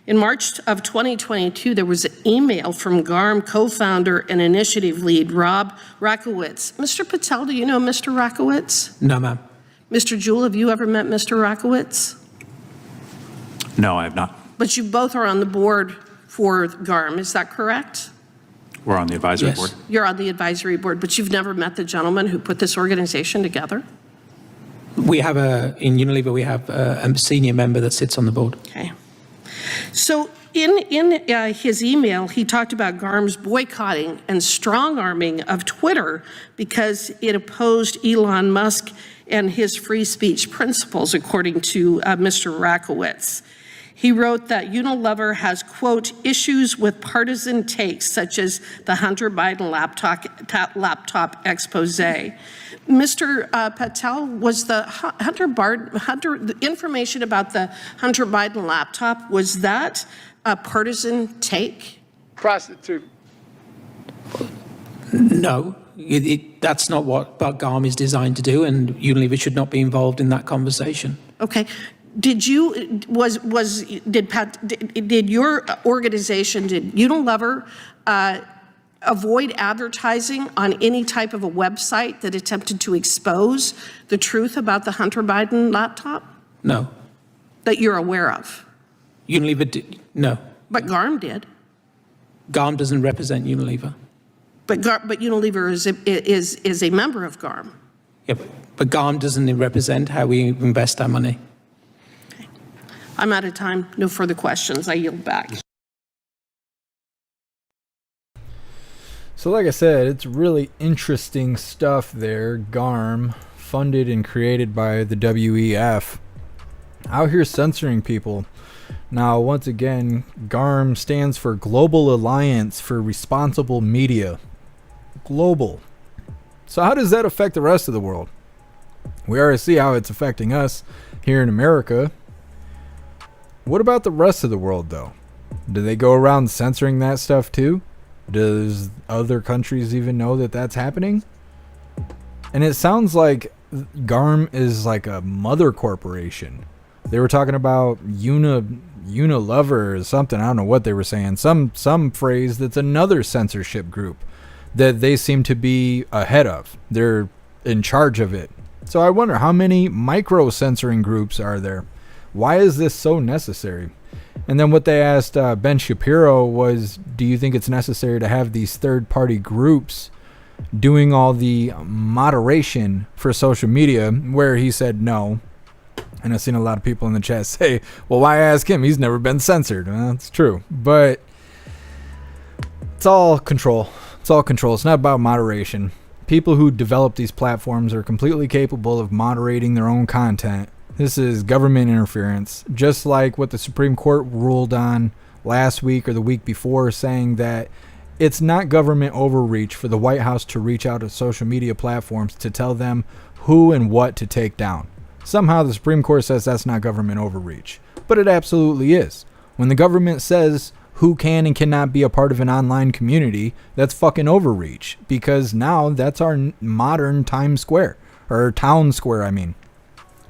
In March of 2022, there was an email from GARM co-founder and initiative lead Rob Rakowitz. Mr. Patel, do you know Mr. Rakowitz? No, ma'am. Mr. Jewell, have you ever met Mr. Rakowitz? No, I have not. But you both are on the board for GARM, is that correct? We're on the advisory Yes. board. You're on the advisory board, but you've never met the gentleman who put this organization together? We have in Unilever, we have a senior member that sits on the board. Okay. So in his email, he talked about GARM's boycotting and strong-arming of Twitter because it opposed Elon Musk and his free speech principles, according to Mr. Rakowitz. He wrote that Unilever has, quote, issues with partisan takes such as the Hunter Biden laptop expose. Mr. Patel, was the the information about the Hunter Biden laptop, was that a partisan take? Prostitute. No, that's not what GARM is designed to do, and Unilever should not be involved in that conversation. Okay. Did your organization, did Unilever avoid advertising on any type of a website that attempted to expose the truth about the Hunter Biden laptop? No. That you're aware of? Unilever did, no. But GARM did. GARM doesn't represent Unilever. But Unilever is a member of GARM. Yeah, but GARM doesn't represent how we invest our money. Okay. I'm out of time. No further questions. I yield back. So like I said, it's really interesting stuff there. GARM, funded and created by the WEF, out here censoring people. Now, once again, GARM stands for Global Alliance for Responsible Media. Global. So how does that affect the rest of the world? We already see how it's affecting us here in America. What about the rest of the world, though? Do they go around censoring that stuff too? Does other countries even know that that's happening? And it sounds like GARM is like a mother corporation. They were talking about Unilever or something. I don't know what they were saying. Some phrase that's another censorship group that they seem to be ahead of. They're in charge of it. So I wonder, how many micro censoring groups are there? Why is this so necessary? And then what they asked Ben Shapiro was, do you think it's necessary to have these third-party groups doing all the moderation for social media? Where he said no. And I've seen a lot of people in the chat say, well, why ask him? He's never been censored. Well, that's true. But it's all control. It's all control. It's not about moderation. People who develop these platforms are completely capable of moderating their own content. This is government interference, just like what the Supreme Court ruled on last week or the week before, saying that it's not government overreach for the White House to reach out to social media platforms to tell them who and what to take down. Somehow the Supreme Court says that's not government overreach, but it absolutely is. When the government says who can and cannot be a part of an online community, that's fucking overreach, because now that's our modern Times Square, or town square, I mean.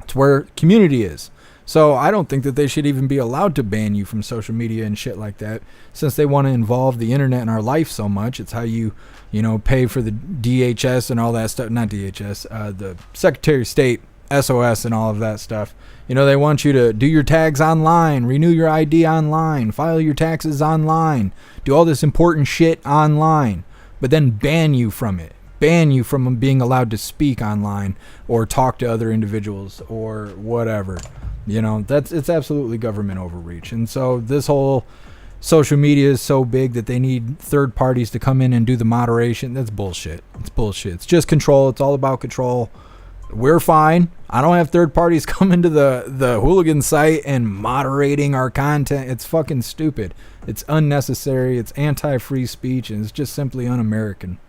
It's where community is. So I don't think that they should even be allowed to ban you from social media and shit like that, since they want to involve the internet in our life so much. It's how you pay for the DHS and all that stuff. Not DHS, the Secretary of State, SOS and all of that stuff. They want you to do your tags online, renew your ID online, file your taxes online, do all this important shit online, but then ban you from it. Ban you from being allowed to speak online or talk to other individuals or whatever. It's absolutely government overreach. And so this whole social media is so big that they need third parties to come in and do the moderation. That's bullshit. It's bullshit. It's just control. It's all about control. We're fine. I don't have third parties coming to the Hooligan site and moderating our content. It's fucking stupid. It's unnecessary. It's anti-free speech, and it's just simply un-American.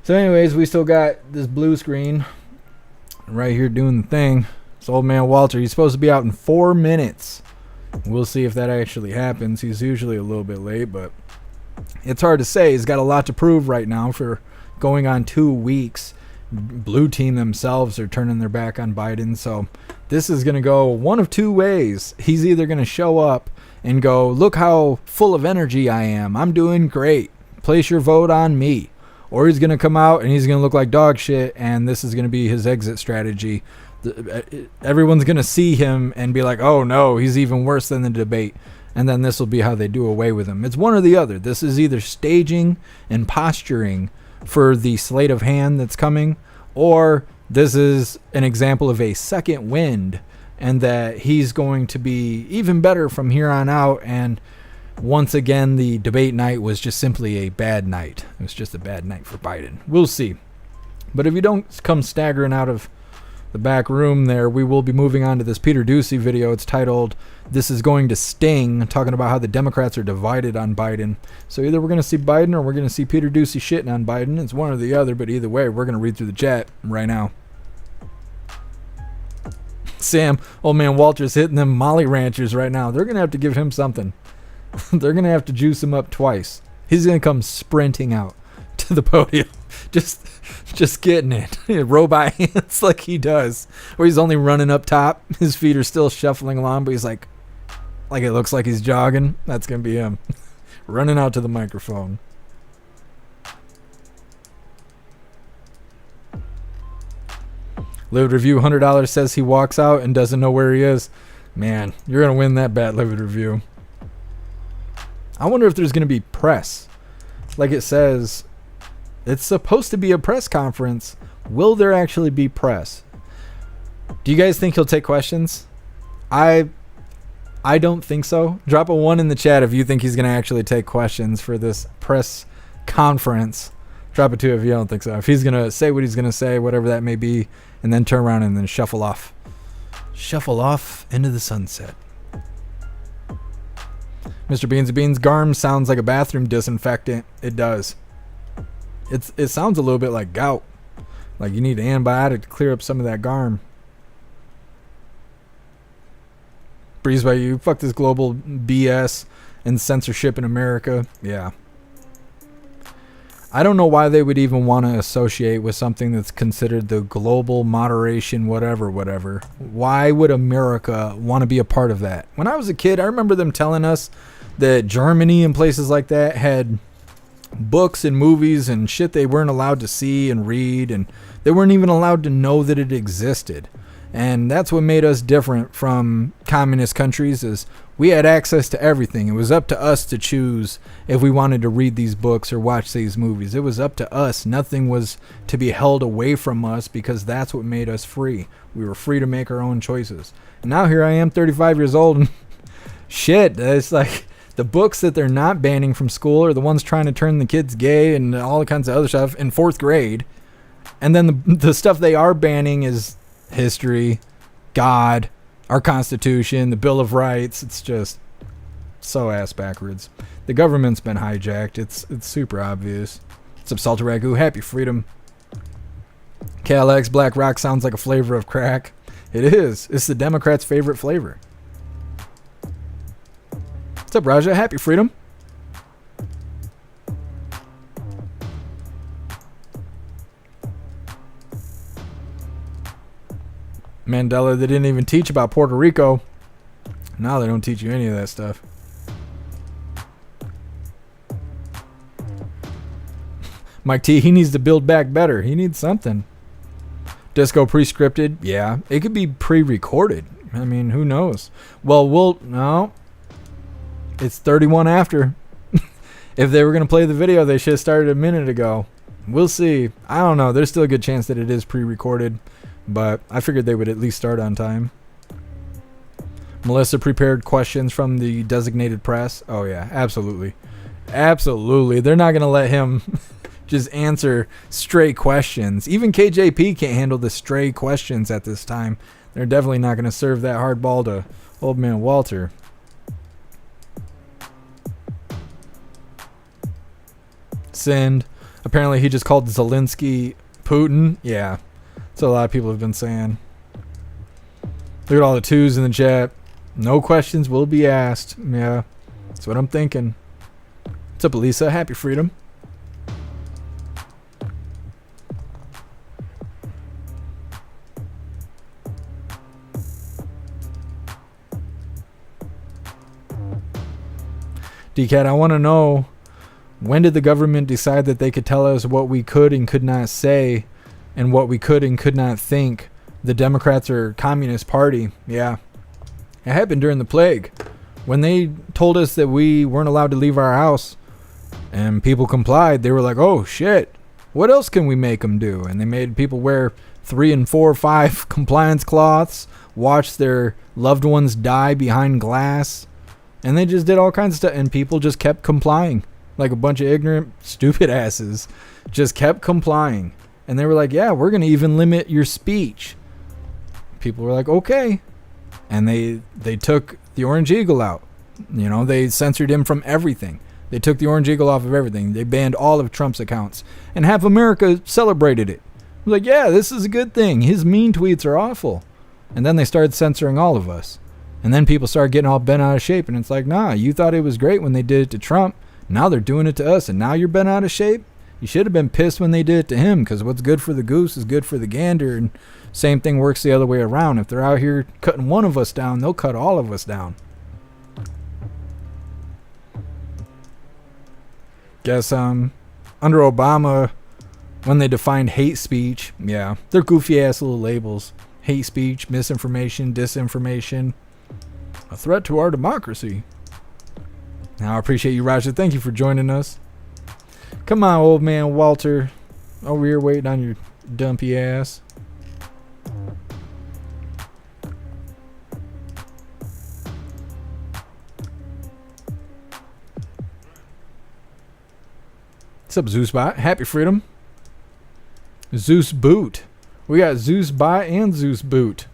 So anyways, we still got this blue screen right here doing the thing. This old man Walter, he's supposed to be out in 4 minutes. We'll see if that actually happens. He's usually a little bit late, but it's hard to say. He's got a lot to prove right now for going on 2 weeks. Blue team themselves are turning their back on Biden. So this is going to go one of two ways. He's either going to show up and go, look how full of energy I am. I'm doing great. Place your vote on me. Or he's going to come out and he's going to look like dog shit, and this is going to be his exit strategy. Everyone's going to see him and be like, oh no, he's even worse than the debate. And then this will be how they do away with him. It's one or the other. This is either staging and posturing for the slate of hand that's coming, or this is an example of a second wind, and that he's going to be even better from here on out. And once again, the debate night was just simply a bad night. It was just a bad night for Biden. We'll see. But if you don't come staggering out of the back room there, we will be moving on to this Peter Doocy video. It's titled, "This is Going to Sting," talking about how the Democrats are divided on Biden. So either we're going to see Biden or we're going to see Peter Doocy shitting on Biden. It's one or the other, but either way, we're going to read through the chat right now. Sam, old man Walter's hitting them Molly Ranchers right now. They're going to have to give him something. They're going to have to juice him up twice. He's going to come sprinting out to the podium. Just getting it. Robot hands like he does. Or he's only running up top. His feet are still shuffling along, but he's like it looks like he's jogging. That's going to be him. Running out to the microphone. Livid Review, $100 says he walks out and doesn't know where he is. Man, you're going to win that bet, Livid Review. I wonder if there's going to be press. Like it says, it's supposed to be a press conference. Will there actually be press? Do you guys think he'll take questions? I don't think so. Drop a 1 in the chat if you think he's going to actually take questions for this press conference. Drop a 2 if you don't think so. If he's going to say what he's going to say, whatever that may be, and then turn around and then shuffle off. Shuffle off into the sunset. Mr. Beans and Beans, GARM sounds like a bathroom disinfectant. It does. It sounds a little bit like gout. Like, you need an antibiotic to clear up some of that GARM. Breeze by you. Fuck this global BS and censorship in America. Yeah. I don't know why they would even want to associate with something that's considered the global moderation whatever. Why would America want to be a part of that? When I was a kid, I remember them telling us that Germany and places like that had books and movies and shit they weren't allowed to see and read, and they weren't even allowed to know that it existed. And that's what made us different from communist countries, is we had access to everything. It was up to us to choose if we wanted to read these books or watch these movies. It was up to us. Nothing was to be held away from us, because that's what made us free. We were free to make our own choices. And now here I am, 35 years old, and shit, it's like the books that they're not banning from school are the ones trying to turn the kids gay and all kinds of other stuff in 4th grade. And then the stuff they are banning is history, God, our Constitution, the Bill of Rights. It's just so ass backwards. The government's been hijacked. It's super obvious. What's up, Salty Ragu? Happy freedom. KLX Black Rock sounds like a flavor of crack. It is. It's the Democrats' favorite flavor. What's up, Raja? Happy freedom. Mandela, they didn't even teach about Puerto Rico. Now they don't teach you any of that stuff. Mike T, he needs to build back better. He needs something. Disco pre-scripted? Yeah. It could be pre-recorded. I mean, who knows? Well, no. It's 31 after. If they were going to play the video, they should have started a minute ago. We'll see. I don't know. There's still a good chance that it is pre-recorded, but I figured they would at least start on time. Melissa prepared questions from the designated press. Oh, yeah, absolutely. Absolutely. They're not going to let him just answer stray questions. Even KJP can't handle the stray questions at this time. They're definitely not going to serve that hard ball to old man Walter. Send. Apparently he just called Zelensky Putin. Yeah. That's what a lot of people have been saying. Look at all the twos in the chat. No questions will be asked. Yeah. That's what I'm thinking. What's up, Elisa? Happy freedom. DCAT, I want to know, when did the government decide that they could tell us what we could and could not say and what we could and could not think? The Democrats or Communist Party. Yeah. It happened during the plague. When they told us that we weren't allowed to leave our house and people complied, they were like, oh shit, what else can we make them do? And they made people wear 3 and 4 or 5 compliance cloths, watch their loved ones die behind glass, and they just did all kinds of stuff, and people just kept complying. Like a bunch of ignorant, stupid asses just kept complying. And they were like, yeah, we're going to even limit your speech. People were like, okay. And they took the Orange Eagle out. You know, they censored him from everything. They took the Orange Eagle off of everything. They banned all of Trump's accounts. And half America celebrated it. Like, yeah, this is a good thing. His mean tweets are awful. And then they started censoring all of us. And then people started getting all bent out of shape. And it's like, nah, you thought it was great when they did it to Trump. Now they're doing it to us, and now you're bent out of shape? You should have been pissed when they did it to him, because what's good for the goose is good for the gander, and same thing works the other way around. If they're out here cutting one of us down, they'll cut all of us down. Guess under Obama, when they defined hate speech, yeah, they're goofy ass little labels. Hate speech, misinformation, disinformation, a threat to our democracy. Now, I appreciate you, Roger. Thank you for joining us. Come on, old man Walter. Over here waiting on your dumpy ass. What's up, Zeusbot? Happy freedom. Zeus Boot. We got Zeus Bot and Zeus Boot.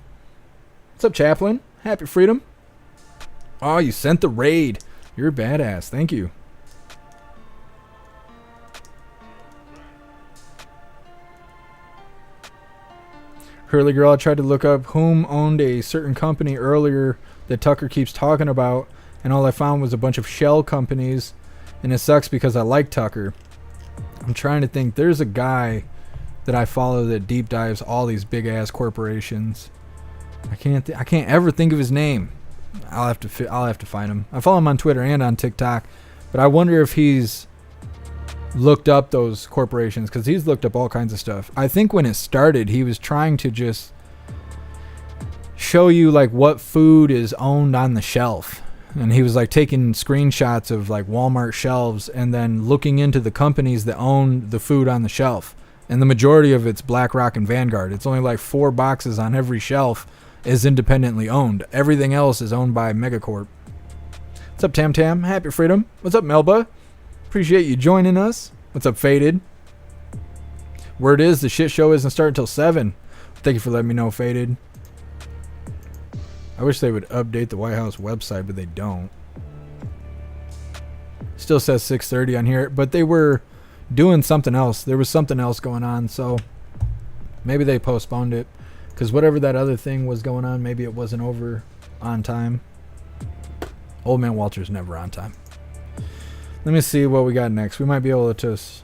What's up, Chaplain? Happy freedom. Oh, you sent the raid. You're a badass. Thank you. Curly Girl, I tried to look up whom owned a certain company earlier that Tucker keeps talking about, and all I found was a bunch of shell companies, and it sucks because I like Tucker. I'm trying to think. There's a guy that I follow that deep dives all these big ass corporations. I can't ever think of his name. I'll have to find him. I follow him on Twitter and on TikTok, but I wonder if he's looked up those corporations, because he's looked up all kinds of stuff. I think when it started, he was trying to just show you like what food is owned on the shelf, and he was like taking screenshots of like Walmart shelves and then looking into the companies that own the food on the shelf, and the majority of it's BlackRock and Vanguard. It's only like 4 boxes on every shelf is independently owned. Everything else is owned by Megacorp. What's up, Tam Tam? Happy Freedom. What's up, Melba? Appreciate you joining us. What's up, Faded? Word is the shit show isn't starting until 7. Thank you for letting me know, Faded. I wish they would update the White House website, but they don't. Still says 6:30 on here, but they were doing something else. There was something else going on, so maybe they postponed it, because whatever that other thing was going on, maybe it wasn't over on time. Old Man Walter's never on time. Let me see what we got next. We might be able to just...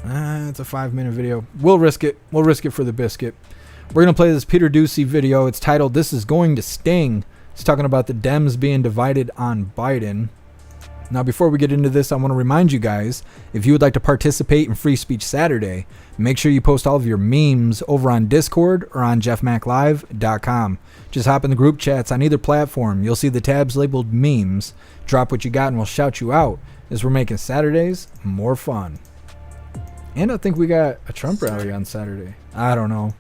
it's a 5-minute video. We'll risk it. We'll risk it for the biscuit. We're going to play this Peter Doocy video. It's titled, "This is Going to Sting." It's talking about the Dems being divided on Biden. Now, before we get into this, I want to remind you guys, if you would like to participate in Free Speech Saturday, make sure you post all of your memes over on Discord or on jeffmaclive.com. Just hop in the group chats on either platform. You'll see the tabs labeled memes. Drop what you got and we'll shout you out, as we're making Saturdays more fun. And I think we got a Trump rally on Saturday. I don't know.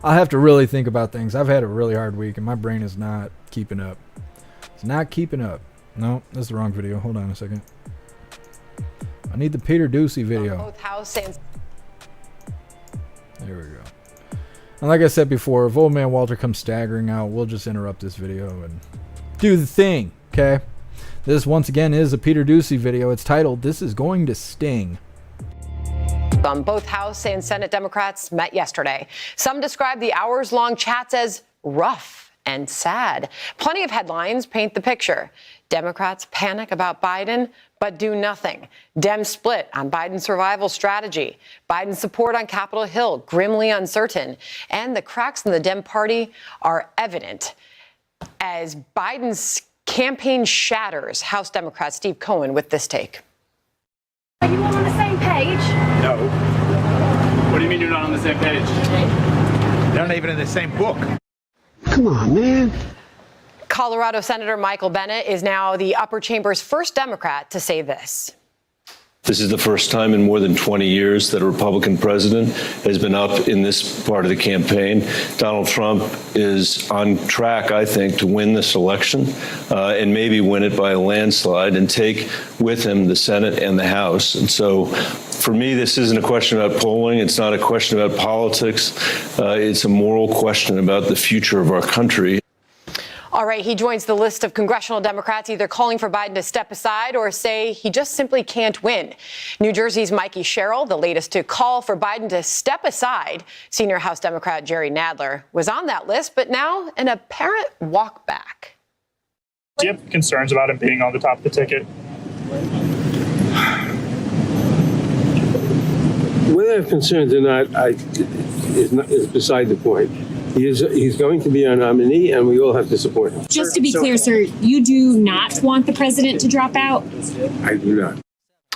I'll have to really think about things. I've had a really hard week and my brain is not keeping up. It's not keeping up. No, that's the wrong video. Hold on a second. I need the Peter Doocy video. Both House and there we go. And like I said before, if Old Man Walter comes staggering out, we'll just interrupt this video and do the thing, okay? This, once again, is a Peter Doocy video. It's titled, "This is Going to Sting." Both House and Senate Democrats met yesterday. Some describe the hours-long chats as rough and sad. Plenty of headlines paint the picture. Democrats panic about Biden, but do nothing. Dems split on Biden's survival strategy. Biden's support on Capitol Hill grimly uncertain. And the cracks in the Dem party are evident as Biden's campaign shatters. House Democrat Steve Cohen with this take. Are you all on the same page? No. What do you mean you're not on the same page? You're not even in the same book. Come on, man. Colorado Senator Michael Bennet is now the upper chamber's first Democrat to say this. This is the first time in more than 20 years that a Republican president has been up in this part of the campaign. Donald Trump is on track, I think, to win this election and maybe win it by a landslide and take with him the Senate and the House. And so for me, this isn't a question about polling. It's not a question about politics. It's a moral question about the future of our country. All right, he joins the list of congressional Democrats either calling for Biden to step aside or say he just simply can't win. New Jersey's Mikey Sherrill, the latest to call for Biden to step aside. Senior House Democrat Jerry Nadler was on that list, but now an apparent walk back. Do you have concerns about him being on the top of the ticket? Whether I have concerns or not, is beside the point. He's going to be our nominee, and we all have to support him. Just to be clear, sir, you do not want the president to drop out? I do not.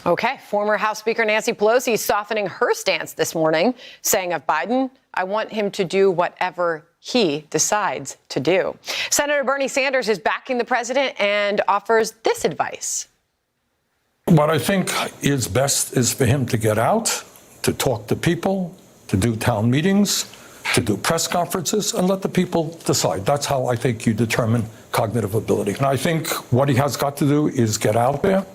Okay, former House Speaker Nancy Pelosi softening her stance this morning, saying of Biden, "I want him to do whatever he decides to do." Senator Bernie Sanders is backing the president and offers this advice. What I think is best is for him to get out, to talk to people, to do town meetings, to do press conferences, and let the people decide. That's how I think you determine cognitive ability. And I think what he has got to do is get out there,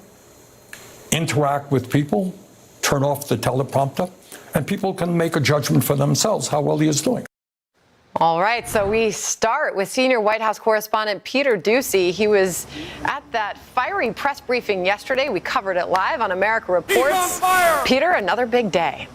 interact with people, turn off the teleprompter, and people can make a judgment for themselves how well he is doing. All right, so we start with senior White House correspondent Peter Doocy. He was at that fiery press briefing yesterday. We covered it live on America Reports. Peter, another big day.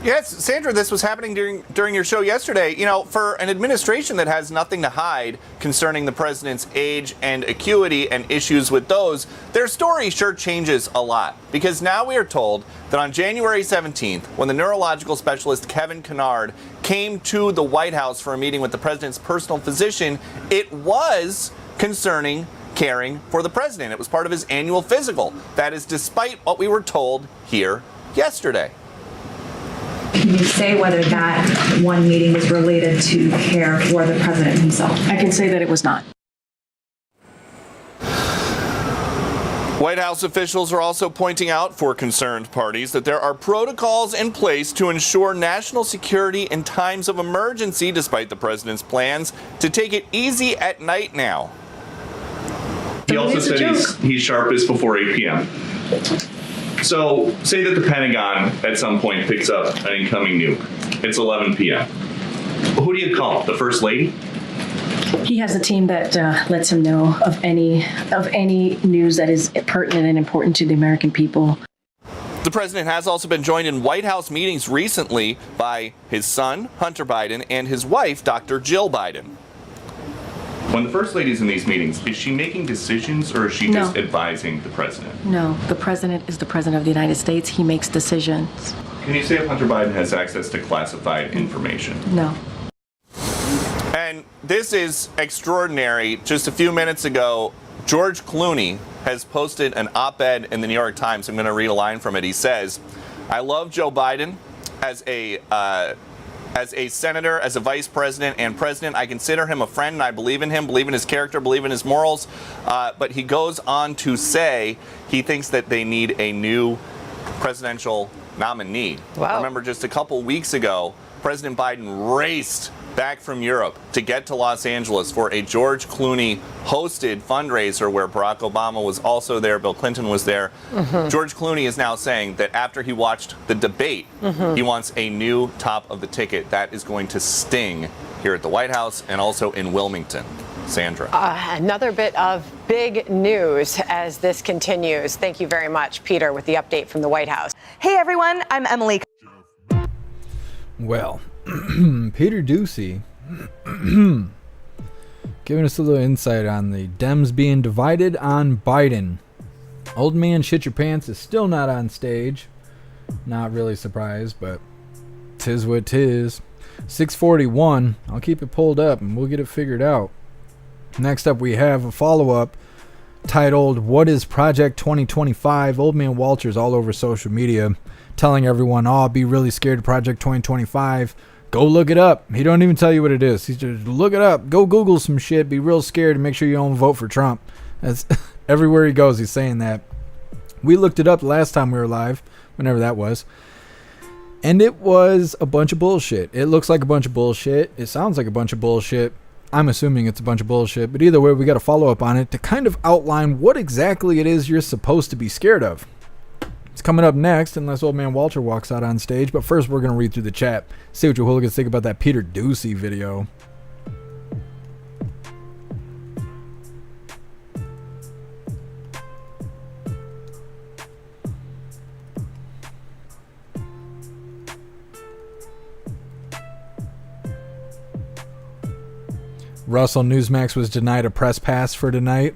Yes, Sandra, this was happening during your show yesterday. You know, for an administration that has nothing to hide concerning the president's age and acuity and issues with those, their story sure changes a lot. Because now we are told that on January 17th, when the neurological specialist Kevin Kennard came to the White House for a meeting with the president's personal physician, it was concerning caring for the president. It was part of his annual physical. That is despite what we were told here yesterday. Can you say whether that one meeting was related to care for the president himself? I can say that it was not. White House officials are also pointing out for concerned parties that there are protocols in place to ensure national security in times of emergency, despite the president's plans to take it easy at night now. He also said he's sharpest before 8 p.m. So say that the Pentagon at some point picks up an incoming nuke. It's 11 p.m. Who do you call? The First Lady? He has a team that lets him know of any news that is pertinent and important to the American people. The president has also been joined in White House meetings recently by his son, Hunter Biden, and his wife, Dr. Jill Biden. When the First Lady's in these meetings, is she making decisions or is she just advising the president? No, the president is the president of the United States. He makes decisions. Can you say if Hunter Biden has access to classified information? No. And this is extraordinary. Just a few minutes ago, George Clooney has posted an op-ed in the New York Times. I'm going to read a line from it. He says, "I love Joe Biden as a senator, as a vice president and president. I consider him a friend and I believe in him, believe in his character, believe in his morals." But he goes on to say he thinks that they need a new presidential nominee. Wow. Remember, just a couple weeks ago, President Biden raced back from Europe to get to Los Angeles for a George Clooney hosted fundraiser where Barack Obama was also there, Bill Clinton was there. George Clooney is now saying that after he watched the debate, he wants a new top of the ticket that is going to sting here at the White House and also in Wilmington. Sandra. Another bit of big news as this continues. Thank you very much, Peter, with the update from the White House. Hey, everyone. I'm Emily. Well, Peter Doocy giving us a little insight on the Dems being divided on Biden. Old man Shit Your Pants is still not on stage. Not really surprised, but tis what tis. 641. I'll keep it pulled up and we'll get it figured out. Next up, we have a follow-up titled, "What is Project 2025? Old man Walter's all over social media telling everyone, oh, be really scared of Project 2025. Go look it up. He don't even tell you what it is. He's just, look it up. Go Google some shit. Be real scared and make sure you don't vote for Trump. That's everywhere he goes, he's saying that. We looked it up the last time we were live, whenever that was. And it was a bunch of bullshit. It looks like a bunch of bullshit. It sounds like a bunch of bullshit. I'm assuming it's a bunch of bullshit. But either way, we got to follow up on it to kind of outline what exactly it is you're supposed to be scared of. It's coming up next, unless old man Walter walks out on stage. But first, we're going to read through the chat. See what your hooligans think about that Peter Doocy video. Russell Newsmax was denied a press pass for tonight.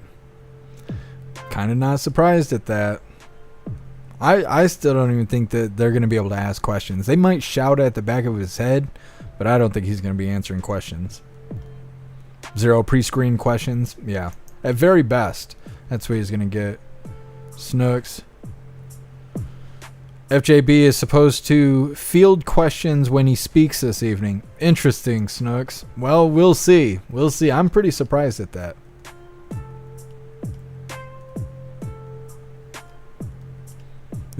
Kind of not surprised at that. I still don't even think that they're going to be able to ask questions. They might shout at the back of his head, but I don't think he's going to be answering questions. 0 pre-screened questions. Yeah. At very best, that's what he's going to get. Snooks. FJB is supposed to field questions when he speaks this evening. Interesting, Snooks. Well, we'll see. We'll see. I'm pretty surprised at that.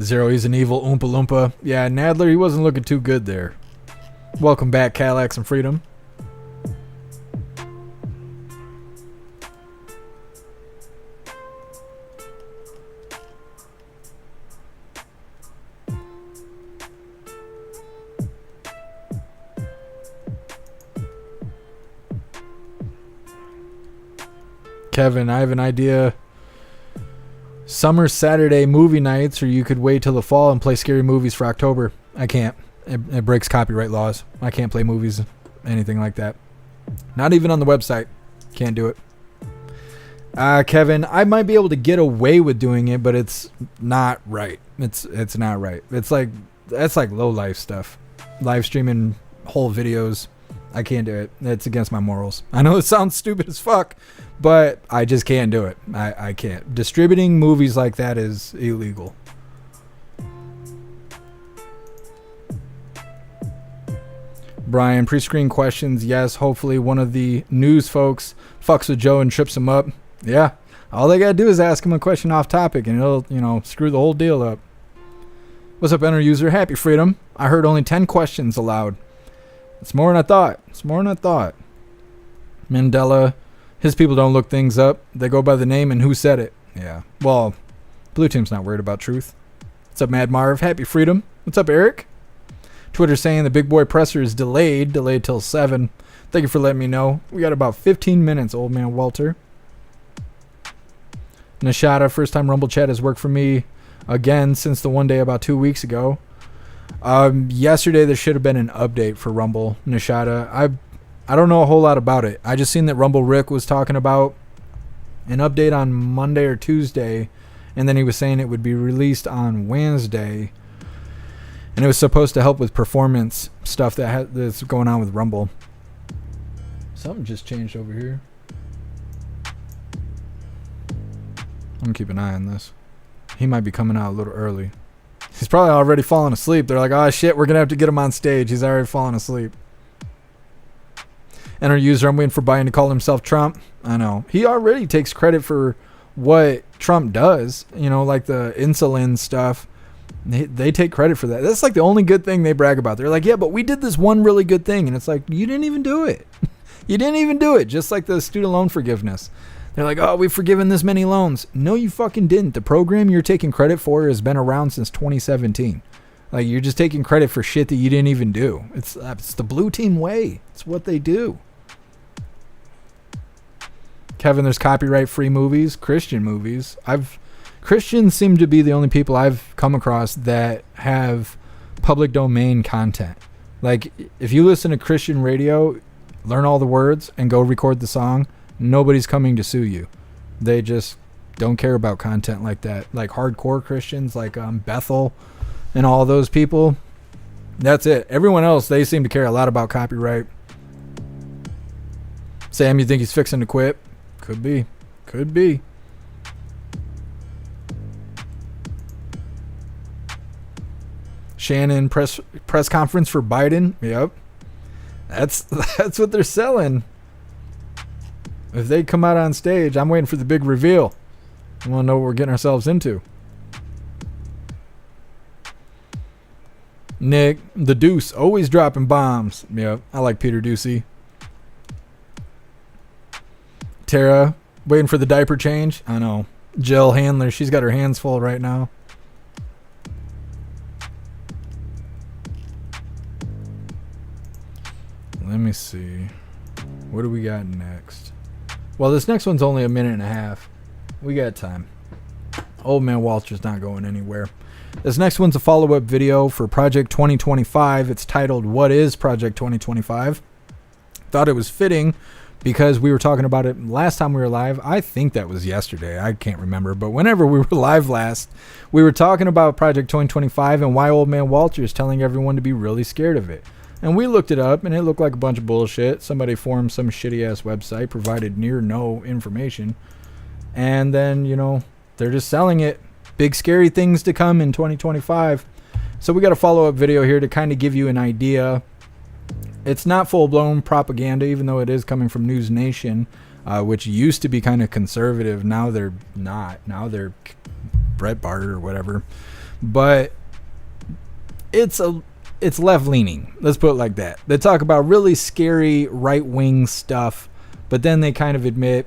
Zero, he's an evil Oompa Loompa. Yeah, Nadler, he wasn't looking too good there. Welcome back, Cadillacs and Freedom. Kevin, I have an idea. Summer Saturday movie nights, or you could wait till the fall and play scary movies for October. I can't. It breaks copyright laws. I can't play movies, anything like that. Not even on the website. Can't do it. Kevin, I might be able to get away with doing it, but it's not right. It's not right. It's like, that's like low life stuff. Live streaming whole videos. I can't do it. It's against my morals. I know it sounds stupid as fuck, but I just can't do it. I can't. Distributing movies like that is illegal. Brian, pre-screen questions. Yes, hopefully one of the news folks fucks with Joe and trips him up. Yeah. All they gotta do is ask him a question off topic and it'll, screw the whole deal up. What's up, enter user? Happy Freedom. I heard only 10 questions allowed. It's more than I thought. Mandela, his people don't look things up. They go by the name and who said it. Yeah. Well, Blue Team's not worried about truth. What's up, Mad Marv? Happy Freedom. What's up, Eric? Twitter saying the big boy presser is delayed till 7. Thank you for letting me know. We got about 15 minutes, old man Walter. Nishada, first time Rumble chat has worked for me again since the one day about 2 weeks ago. Yesterday there should have been an update for Rumble, Nishada. I don't know a whole lot about it. I just seen that Rumble Rick was talking about an update on Monday or Tuesday, and then he was saying it would be released on Wednesday. And it was supposed to help with performance stuff that's going on with Rumble. Something just changed over here. I'm gonna keep an eye on this. He might be coming out a little early. He's probably already fallen asleep. They're like, oh shit, we're gonna have to get him on stage. He's already fallen asleep. Enter user, I'm waiting for Biden to call himself Trump. I know. He already takes credit for what Trump does. Like the insulin stuff. They take credit for that. That's like the only good thing they brag about. They're like, yeah, but we did this one really good thing. And it's like, you didn't even do it. You didn't even do it. Just like the student loan forgiveness. They're like, oh, we've forgiven this many loans. No, you fucking didn't. The program you're taking credit for has been around since 2017. Like, you're just taking credit for shit that you didn't even do. It's the Blue Team way. It's what they do. Kevin, there's copyright-free movies, Christian movies. Christians seem to be the only people I've come across that have public domain content. Like, if you listen to Christian radio, learn all the words, and go record the song, nobody's coming to sue you. They just don't care about content like that. Like hardcore Christians, like Bethel and all those people. That's it. Everyone else, they seem to care a lot about copyright. Sam, you think he's fixing to quit? Could be. Could be. Shannon, press conference for Biden. Yep. That's what they're selling. If they come out on stage, I'm waiting for the big reveal. I want to know what we're getting ourselves into. Nick, the Deuce, always dropping bombs. Yep, I like Peter Ducey. Tara, waiting for the diaper change. I know. Jill Handler, she's got her hands full right now. Let me see. What do we got next? Well, this next one's only a minute and a half. We got time. Old man Walter's not going anywhere. This next one's a follow-up video for Project 2025. It's titled, What is Project 2025? Thought it was fitting because we were talking about it last time we were live. I think that was yesterday. I can't remember. But whenever we were live last, we were talking about Project 2025 and why old man Walter is telling everyone to be really scared of it. And we looked it up, and it looked like a bunch of bullshit. Somebody formed some shitty-ass website, provided near no information. And then, they're just selling it. Big scary things to come in 2025. So we got a follow-up video here to kind of give you an idea. It's not full-blown propaganda, even though it is coming from News Nation, which used to be kind of conservative. Now they're not. Now they're Breitbart or whatever. But it's left-leaning. Let's put it like that. They talk about really scary right-wing stuff, but then they kind of admit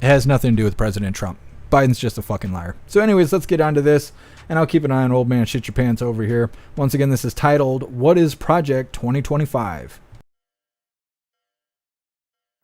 it has nothing to do with President Trump. Biden's just a fucking liar. So anyways, let's get on to this, and I'll keep an eye on old man shit your pants over here. Once again, this is titled, What is Project 2025?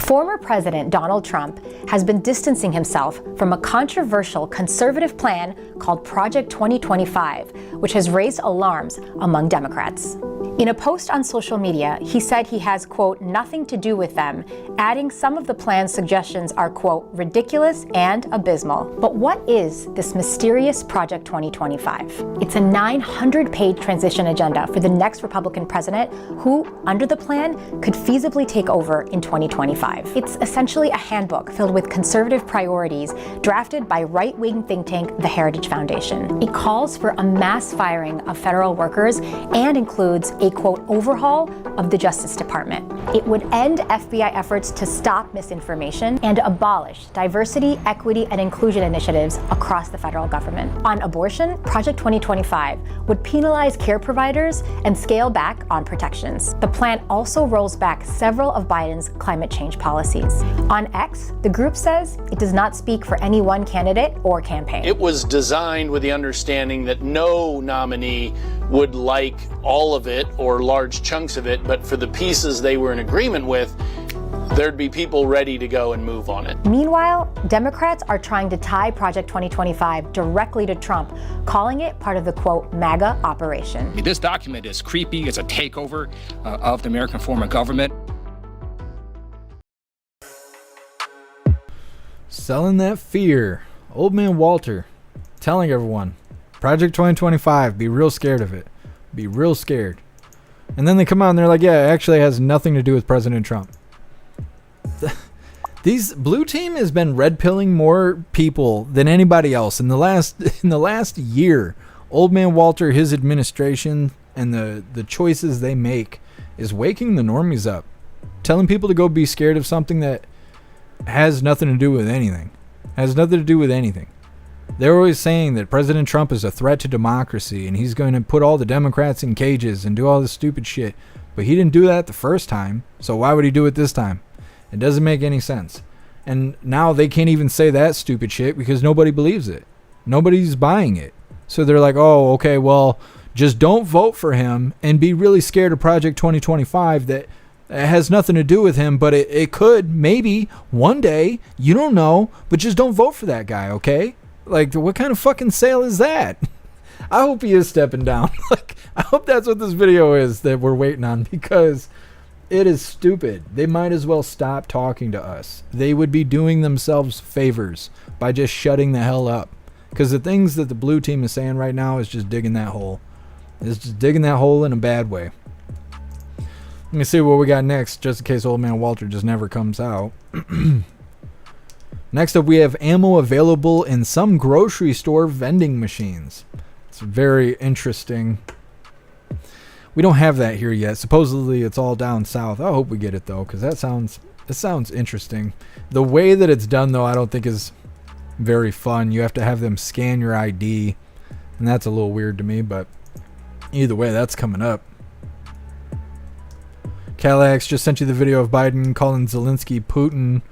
Former President Donald Trump has been distancing himself from a controversial conservative plan called Project 2025, which has raised alarms among Democrats. In a post on social media, he said he has, quote, nothing to do with them, adding some of the plan's suggestions are, quote, ridiculous and abysmal. But what is this mysterious Project 2025? It's a 900-page transition agenda for the next Republican president who, under the plan, could feasibly take over in 2025. It's essentially a handbook filled with conservative priorities drafted by right-wing think tank the Heritage Foundation. It calls for a mass firing of federal workers and includes a, quote, overhaul of the Justice Department. It would end FBI efforts to stop misinformation and abolish diversity, equity, and inclusion initiatives across the federal government. On abortion, Project 2025 would penalize care providers and scale back on protections. The plan also rolls back several of Biden's climate change policies. On X, the group says it does not speak for any one candidate or campaign. It was designed with the understanding that no nominee would like all of it or large chunks of it, but for the pieces they were in agreement with, there'd be people ready to go and move on it. Meanwhile, Democrats are trying to tie Project 2025 directly to Trump, calling it part of the, quote, MAGA operation. This document is creepy. It's a takeover of the American form of government. Selling that fear. Old man Walter telling everyone, Project 2025, be real scared of it. Be real scared. And then they come out and they're like, yeah, it actually has nothing to do with President Trump. These blue team has been red pilling more people than anybody else in the last year. Old man Walter, his administration, and the choices they make is waking the normies up, telling people to go be scared of something that has nothing to do with anything. Has nothing to do with anything. They're always saying that President Trump is a threat to democracy and he's going to put all the Democrats in cages and do all this stupid shit. But he didn't do that the first time, so why would he do it this time? It doesn't make any sense. And now they can't even say that stupid shit because nobody believes it. Nobody's buying it. So they're like, oh, okay, well, just don't vote for him and be really scared of Project 2025 that has nothing to do with him, but it could, maybe, one day. You don't know, but just don't vote for that guy, okay? Like, what kind of fucking sale is that? I hope he is stepping down. Like, I hope that's what this video is that we're waiting on, because it is stupid. They might as well stop talking to us. They would be doing themselves favors by just shutting the hell up. Because the things that the blue team is saying right now is just digging that hole. It's just digging that hole in a bad way. Let me see what we got next, just in case old man Walter just never comes out. Next up, we have ammo available in some grocery store vending machines. It's very interesting. We don't have that here yet. Supposedly, it's all down south. I hope we get it though, because it sounds interesting. The way that it's done though, I don't think is very fun. You have to have them scan your ID, and that's a little weird to me. But either way, that's coming up. Calax just sent you the video of Biden calling Zelensky Putin.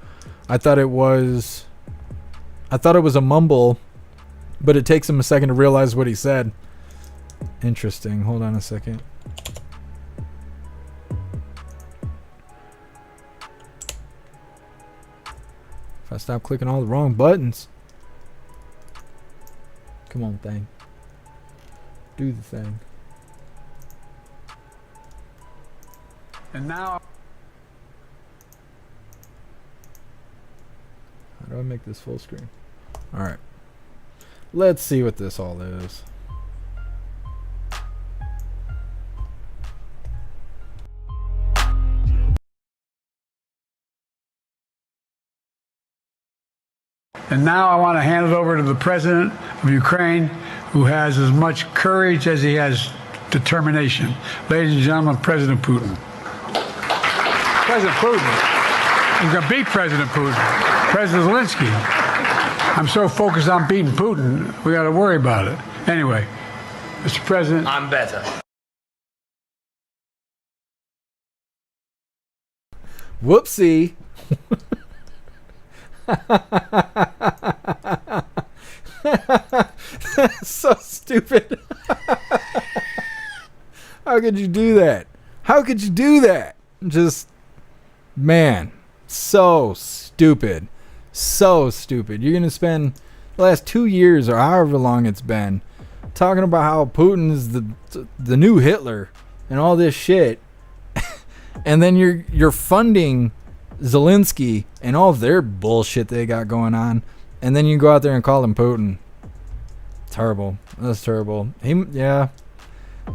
I thought it was a mumble, but it takes him a second to realize what he said. Interesting. Hold on a second. If I stop clicking all the wrong buttons. Come on, thing. Do the thing. And now, how do I make this full screen? All right. Let's see what this all is. and now I want to hand it over to the president of Ukraine, who has as much courage as he has determination. Ladies and gentlemen, President Putin. President Putin. He's going to beat President Putin. President Zelensky. I'm so focused on beating Putin, we got to worry about it. Anyway, Mr. President. I'm better. Whoopsie. That's so stupid. How could you do that? How could you do that? Just, man, So stupid. So stupid. You're going to spend the last 2 years or however long it's been talking about how Putin is the new Hitler and all this shit. And then you're funding Zelensky and all their bullshit they got going on. And then you go out there and call him Putin. Terrible. That's terrible. Yeah,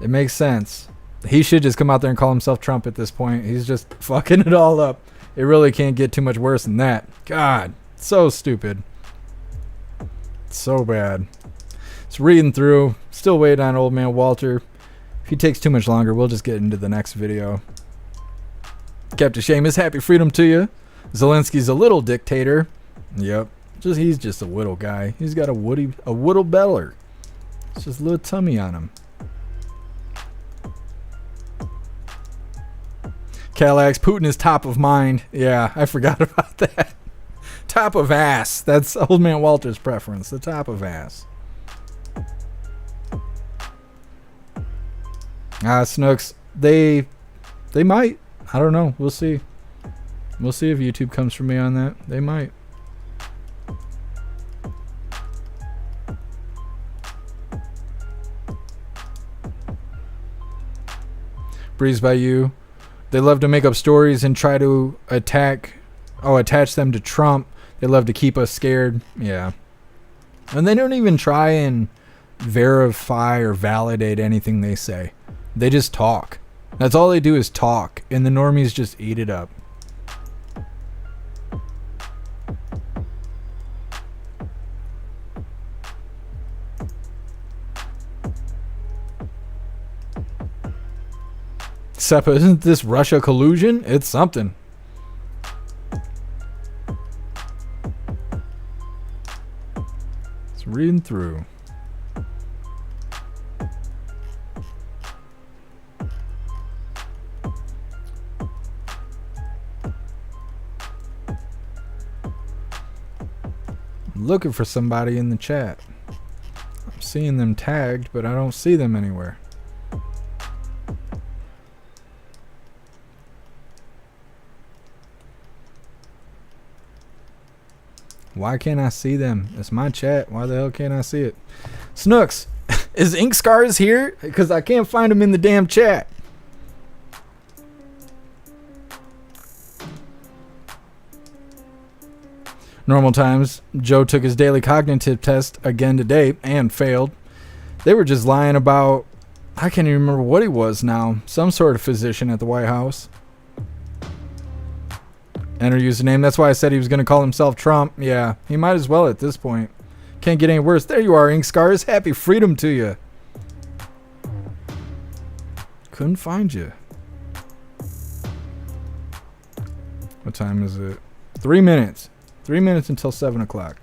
it makes sense. He should just come out there and call himself Trump at this point. He's just fucking it all up. It really can't get too much worse than that. God, so stupid. So bad. It's reading through. Still waiting on old man Walter. If he takes too much longer, we'll just get into the next video. Captain Seamus, happy freedom to you. Zelensky's a little dictator. Yep. He's just a little guy. He's got a woodle beller. It's just a little tummy on him. Calax, Putin is top of mind. Yeah, I forgot about that. Top of ass. That's old man Walter's preference. The top of ass. Snooks. They might. I don't know. We'll see. We'll see if YouTube comes for me on that. They might. Breeze by you. They love to make up stories and try to attach them to Trump. They love to keep us scared. Yeah. And they don't even try and verify or validate anything they say. They just talk. That's all they do is talk. And the normies just eat it up. Seppa, isn't this Russia collusion? It's something. It's reading through. I'm looking for somebody in the chat. I'm seeing them tagged, but I don't see them anywhere. Why can't I see them? It's my chat. Why the hell can't I see it? Snooks, is Ink Scars here? Because I can't find him in the damn chat. Normal times, Joe took his daily cognitive test again today and failed. They were just lying about, I can't even remember what he was now. Some sort of physician at the White House. Enter username. That's why I said he was going to call himself Trump. Yeah, he might as well at this point. Can't get any worse. There you are, Ink Scars. Happy freedom to you. Couldn't find you. What time is it? 3 minutes. 3 minutes until 7 o'clock.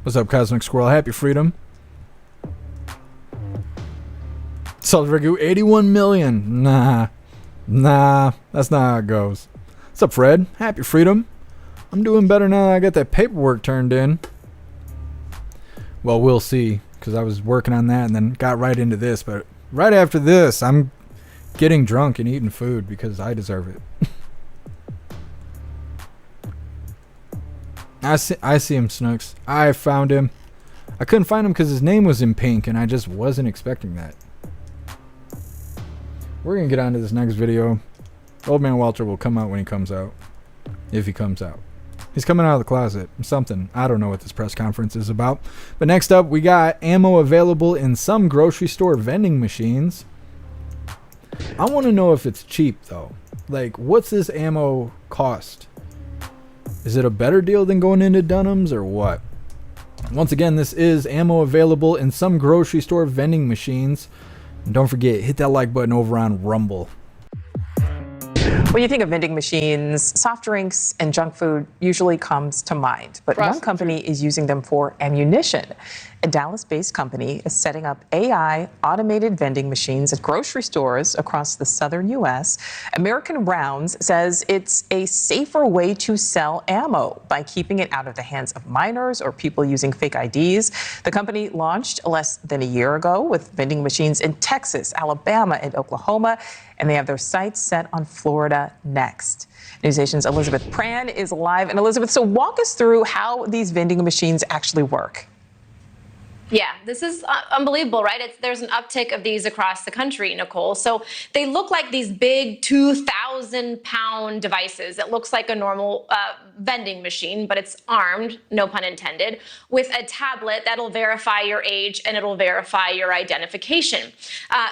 What's up, Cosmic Squirrel? Happy freedom. Salt Ragu, 81 million. Nah, that's not how it goes. What's up, Fred? Happy freedom. I'm doing better now that I got that paperwork turned in. Well, we'll see, because I was working on that and then got right into this. But right after this, I'm getting drunk and eating food because I deserve it. I see him, Snooks. I found him. I couldn't find him because his name was in pink, and I just wasn't expecting that. We're going to get on to this next video. Old man Walter will come out when he comes out. If he comes out. He's coming out of the closet. Something. I don't know what this press conference is about. But next up, we got ammo available in some grocery store vending machines. I want to know if it's cheap, though. Like, what's this ammo cost? Is it a better deal than going into Dunham's or what? Once again, this is ammo available in some grocery store vending machines. And don't forget, hit that like button over on Rumble. When you think of vending machines, soft drinks and junk food usually comes to mind. But one company is using them for ammunition. A Dallas-based company is setting up AI automated vending machines at grocery stores across the southern U.S. American Rounds says it's a safer way to sell ammo by keeping it out of the hands of minors or people using fake IDs. The company launched less than a year ago with vending machines in Texas, Alabama, and Oklahoma, and they have their sights set on Florida next. NewsNation's Elizabeth Pran is live. And Elizabeth, so walk us through how these vending machines actually work. Yeah, this is unbelievable, right? There's an uptick of these across the country, Nicole. So they look like these big 2,000-pound devices. It looks like a normal vending machine, but it's armed, no pun intended, with a tablet that'll verify your age and it'll verify your identification.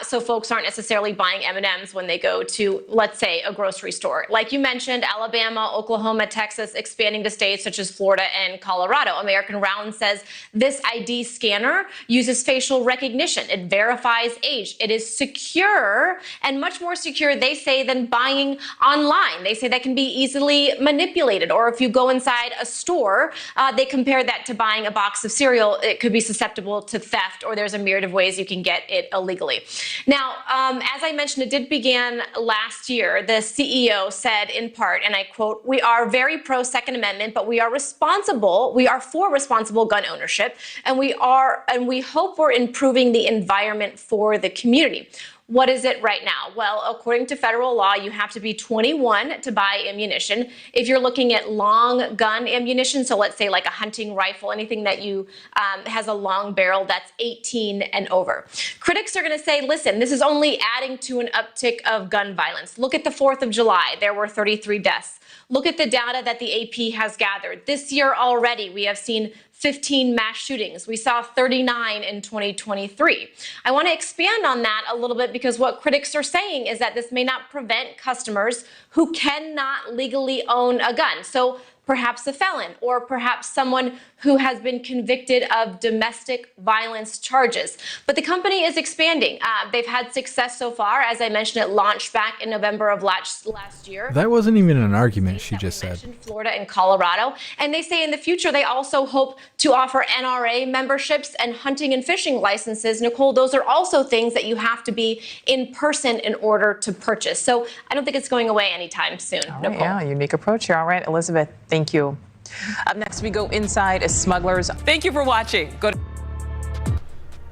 So folks aren't necessarily buying M&Ms when they go to, let's say, a grocery store. Like you mentioned, Alabama, Oklahoma, Texas, expanding to states such as Florida and Colorado. American Round says this ID scanner uses facial recognition. It verifies age. It is secure and much more secure, they say, than buying online. They say that can be easily manipulated. Or if you go inside a store, they compare that to buying a box of cereal. It could be susceptible to theft, or there's a myriad of ways you can get it illegally. Now, as I mentioned, it did begin last year. The CEO said in part, and I quote, "We are very pro Second Amendment, but we are for responsible gun ownership, and we hope we're improving the environment for the community." What is it right now? Well, according to federal law, you have to be 21 to buy ammunition. If you're looking at long gun ammunition, so let's say like a hunting rifle, anything that has a long barrel, that's 18 and over. Critics are going to say, listen, this is only adding to an uptick of gun violence. Look at the 4th of July. There were 33 deaths. Look at the data that the AP has gathered. This year already, we have seen 15 mass shootings. We saw 39 in 2023. I want to expand on that a little bit because what critics are saying is that this may not prevent customers who cannot legally own a gun. So perhaps a felon, or perhaps someone who has been convicted of domestic violence charges. But the company is expanding. They've had success so far. As I mentioned, it launched back in November of last year. That wasn't even an argument she just said. Florida and Colorado. And they say in the future, they also hope to offer NRA memberships and hunting and fishing licenses. Nicole, those are also things that you have to be in person in order to purchase. So I don't think it's going away anytime soon. All right, Nicole. yeah, unique approach here. All right, Elizabeth, thank you. Up next, we go inside as smugglers. Thank you for watching.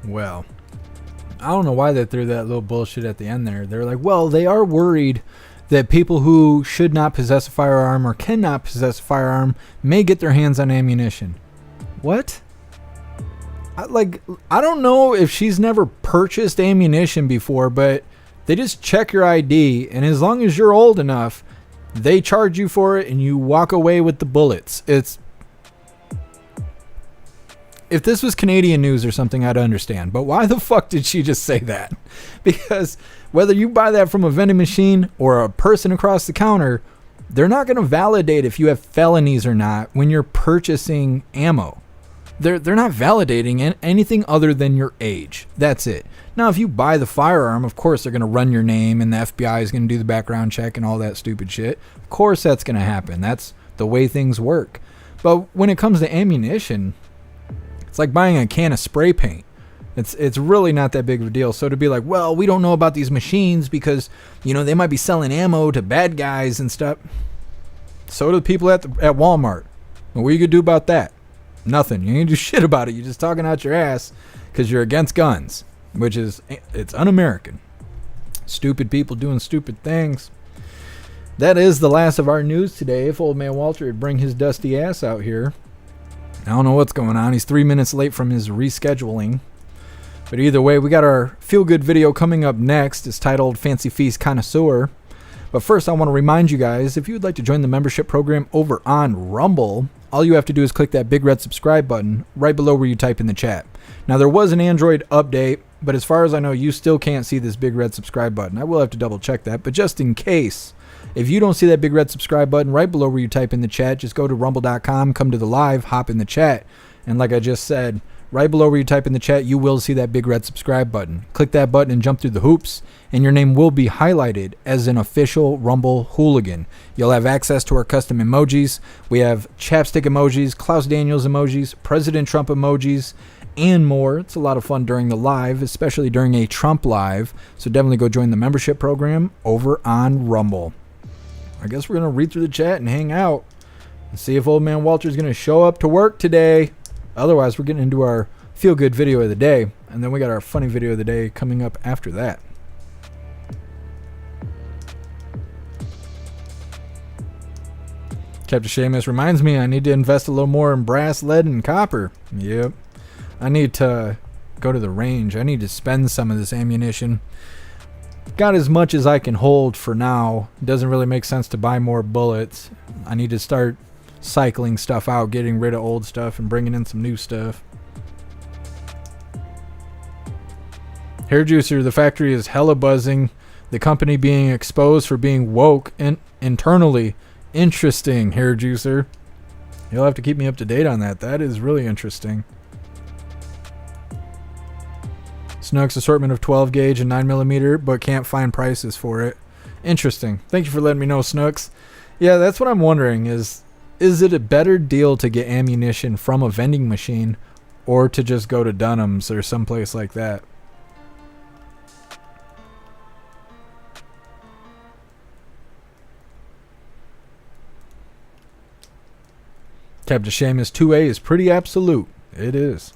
Well, I don't know why they threw that little bullshit at the end there. They're like, well, they are worried that people who should not possess a firearm or cannot possess a firearm may get their hands on ammunition. What? I don't know if she's never purchased ammunition before, but they just check your ID, and as long as you're old enough, they charge you for it and you walk away with the bullets. If this was Canadian news or something, I'd understand. But why the fuck did she just say that? Because whether you buy that from a vending machine or a person across the counter, they're not going to validate if you have felonies or not when you're purchasing ammo. They're not validating anything other than your age. That's it. Now, if you buy the firearm, of course they're going to run your name and the FBI is going to do the background check and all that stupid shit. Of course that's going to happen. That's the way things work. But when it comes to ammunition, it's like buying a can of spray paint. It's really not that big of a deal. So to be like, well, we don't know about these machines because, they might be selling ammo to bad guys and stuff. So do the people at Walmart. What are you going to do about that? Nothing. You ain't do shit about it. You're just talking out your ass because you're against guns, which is, it's un-American. Stupid people doing stupid things. That is the last of our news today. If old man Walter would bring his dusty ass out here. I don't know what's going on. He's 3 minutes late from his rescheduling. But either way, we got our feel-good video coming up next. It's titled Fancy Feast Connoisseur. But first, I want to remind you guys, if you would like to join the membership program over on Rumble, all you have to do is click that big red subscribe button right below where you type in the chat. Now, there was an Android update, but as far as I know, you still can't see this big red subscribe button. I will have to double check that, but just in case, if you don't see that big red subscribe button right below where you type in the chat, just go to rumble.com, come to the live, hop in the chat, and like I just said, right below where you type in the chat, you will see that big red subscribe button. Click that button and jump through the hoops, and your name will be highlighted as an official Rumble Hooligan. You'll have access to our custom emojis. We have chapstick emojis, Klaus Daniels emojis, President Trump emojis, and more. It's a lot of fun during the live, especially during a Trump live. So definitely go join the membership program over on Rumble. I guess we're going to read through the chat and hang out and see if Old Man Walter's going to show up to work today. Otherwise, we're getting into our feel-good video of the day, and then we got our funny video of the day coming up after that. Captain Seamus reminds me I need to invest a little more in brass, lead, and copper. Yep. I need to go to the range. I need to spend some of this ammunition. Got as much as I can hold for now. It doesn't really make sense to buy more bullets. I need to start cycling stuff out, getting rid of old stuff and bringing in some new stuff. Hair Juicer, the factory is hella buzzing. The company being exposed for being woke and internally. Interesting, Hair Juicer. You'll have to keep me up to date on that. That is really interesting. Snook's assortment of 12 gauge and 9mm, but can't find prices for it. Interesting. Thank you for letting me know, Snooks. Yeah, that's what I'm wondering is it a better deal to get ammunition from a vending machine or to just go to Dunham's or someplace like that? Captain Seamus 2A is pretty absolute. It is.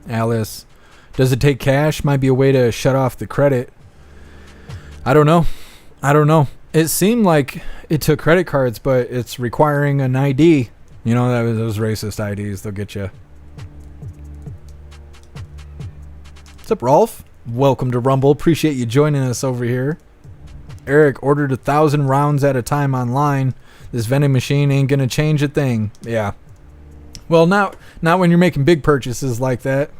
Alice, does it take cash? Might be a way to shut off the credit. I don't know. It seemed like it took credit cards, but it's requiring an ID. You know, those racist IDs, they'll get you. What's up, Rolf? Welcome to Rumble. Appreciate you joining us over here. Eric ordered 1,000 rounds at a time online. This vending machine ain't gonna change a thing. Yeah. Well, not when you're making big purchases like that.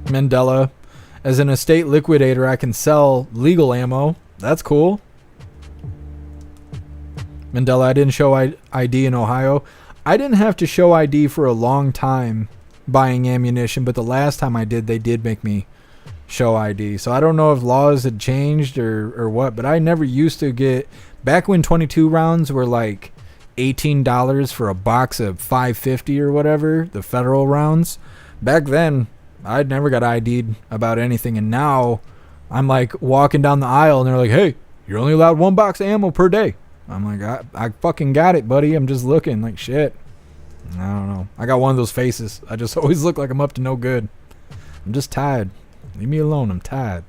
Mandela, as an estate liquidator, I can sell legal ammo. That's cool. Mandela, I didn't show ID in Ohio. I didn't have to show ID for a long time buying ammunition, but the last time I did, they did make me show ID. So I don't know if laws had changed or what, but I never used to get... Back when 22 rounds were like $18 for a box of 550 or whatever, the federal rounds, back then I'd never got ID'd about anything, and now I'm like walking down the aisle and they're like, hey, you're only allowed 1 box of ammo per day. I'm like, I fucking got it, buddy. I'm just looking like shit. I don't know. I got one of those faces. I just always look like I'm up to no good. I'm just tired. Leave me alone. I'm tired.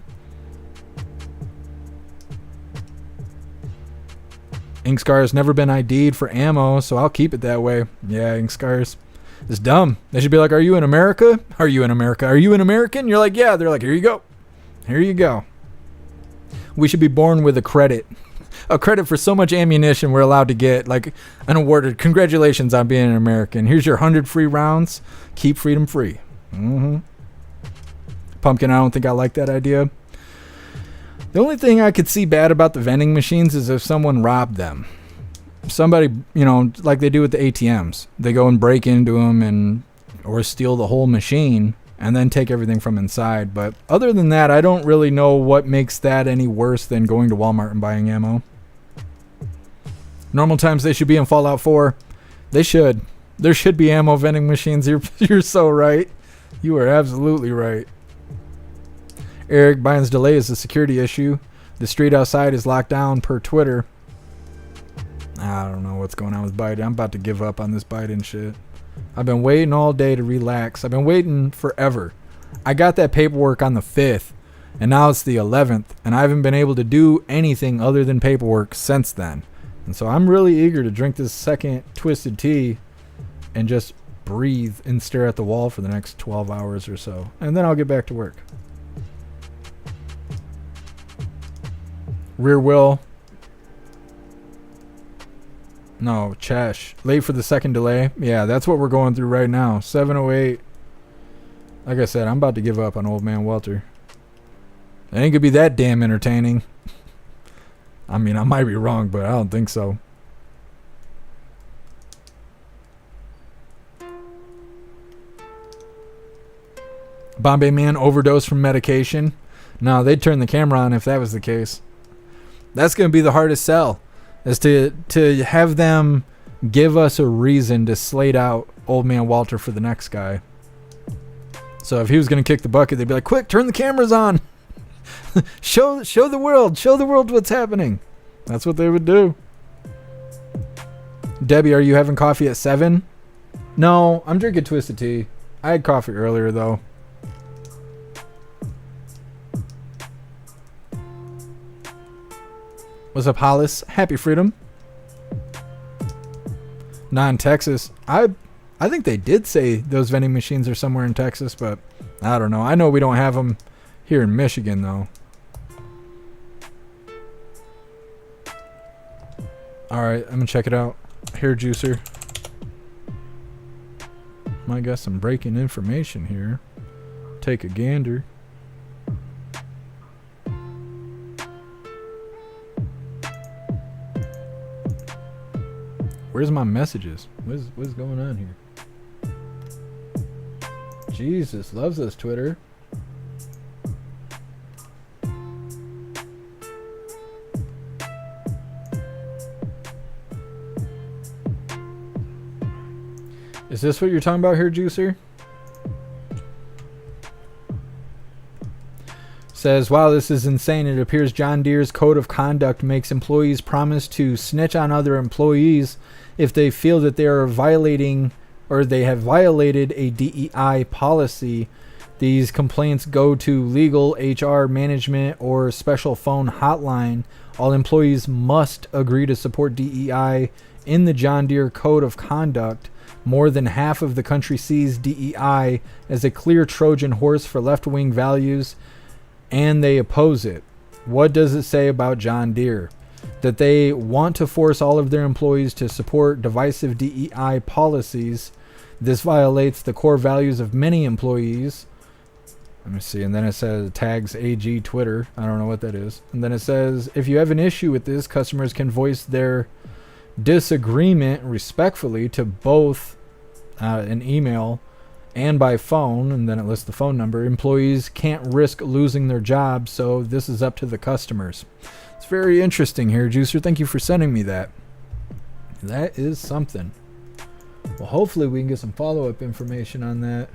Ink Scar's never been ID'd for ammo, so I'll keep it that way. Yeah, Ink Scar's is dumb. They should be like, are you in America? Are you in America? Are you an American? You're like, yeah. They're like, here you go. Here you go. We should be born with a credit. A credit for so much ammunition we're allowed to get, like an awarded congratulations on being an American. Here's your 100 free rounds. Keep freedom free. Pumpkin, I don't think I like that idea. The only thing I could see bad about the vending machines is if someone robbed them. Somebody, you know, like they do with the ATMs. They go and break into them or steal the whole machine and then take everything from inside. But other than that, I don't really know what makes that any worse than going to Walmart and buying ammo. Normal times they should be in Fallout 4. They should. There should be ammo vending machines. You're so right. You are absolutely right. Eric, Biden's delay is a security issue. The street outside is locked down per Twitter. I don't know what's going on with Biden. I'm about to give up on this Biden shit. I've been waiting all day to relax. I've been waiting forever. I got that paperwork on the 5th, and now it's the 11th, and I haven't been able to do anything other than paperwork since then. And so I'm really eager to drink this second twisted tea and just breathe and stare at the wall for the next 12 hours or so. And then I'll get back to work. Rear wheel. No, Chesh. Late for the second delay. Yeah, that's what we're going through right now. 708. Like I said, I'm about to give up on Old Man Walter. It ain't gonna be that damn entertaining. I mean, I might be wrong, but I don't think so. Bombay man overdosed from medication. No, they'd turn the camera on if that was the case. That's going to be the hardest sell, is to have them give us a reason to slate out Old Man Walter for the next guy. So if he was going to kick the bucket, they'd be like, quick, turn the cameras on. show the world what's happening. That's what they would do. Debbie, are you having coffee at 7? No, I'm drinking twisted tea. I had coffee earlier, though. What's up, Hollis? Happy freedom. Not in Texas. I think they did say those vending machines are somewhere in Texas, but I don't know. I know we don't have them here in Michigan, though. Alright, I'm going to check it out. Hair juicer. Might got some breaking information here. Take a gander. Where's my messages? What's going on here? Jesus loves us, Twitter. Is this what you're talking about here, Juicer? Says, wow, this is insane. It appears John Deere's code of conduct makes employees promise to snitch on other employees if they feel that they are violating or they have violated a DEI policy. These complaints go to legal, HR, management, or special phone hotline. All employees must agree to support DEI in the John Deere Code of Conduct. More than half of the country sees DEI as a clear Trojan horse for left-wing values, and they oppose it. What does it say about John Deere? That they want to force all of their employees to support divisive DEI policies. This violates the core values of many employees. Let me see. And then it says tags AG Twitter. I don't know what that is. And then it says, if you have an issue with this, customers can voice their disagreement respectfully to both an email and by phone. And then it lists the phone number. Employees can't risk losing their jobs, so this is up to the customers. It's very interesting here, Juicer. Thank you for sending me that. That is something. Well, hopefully we can get some follow-up information on that.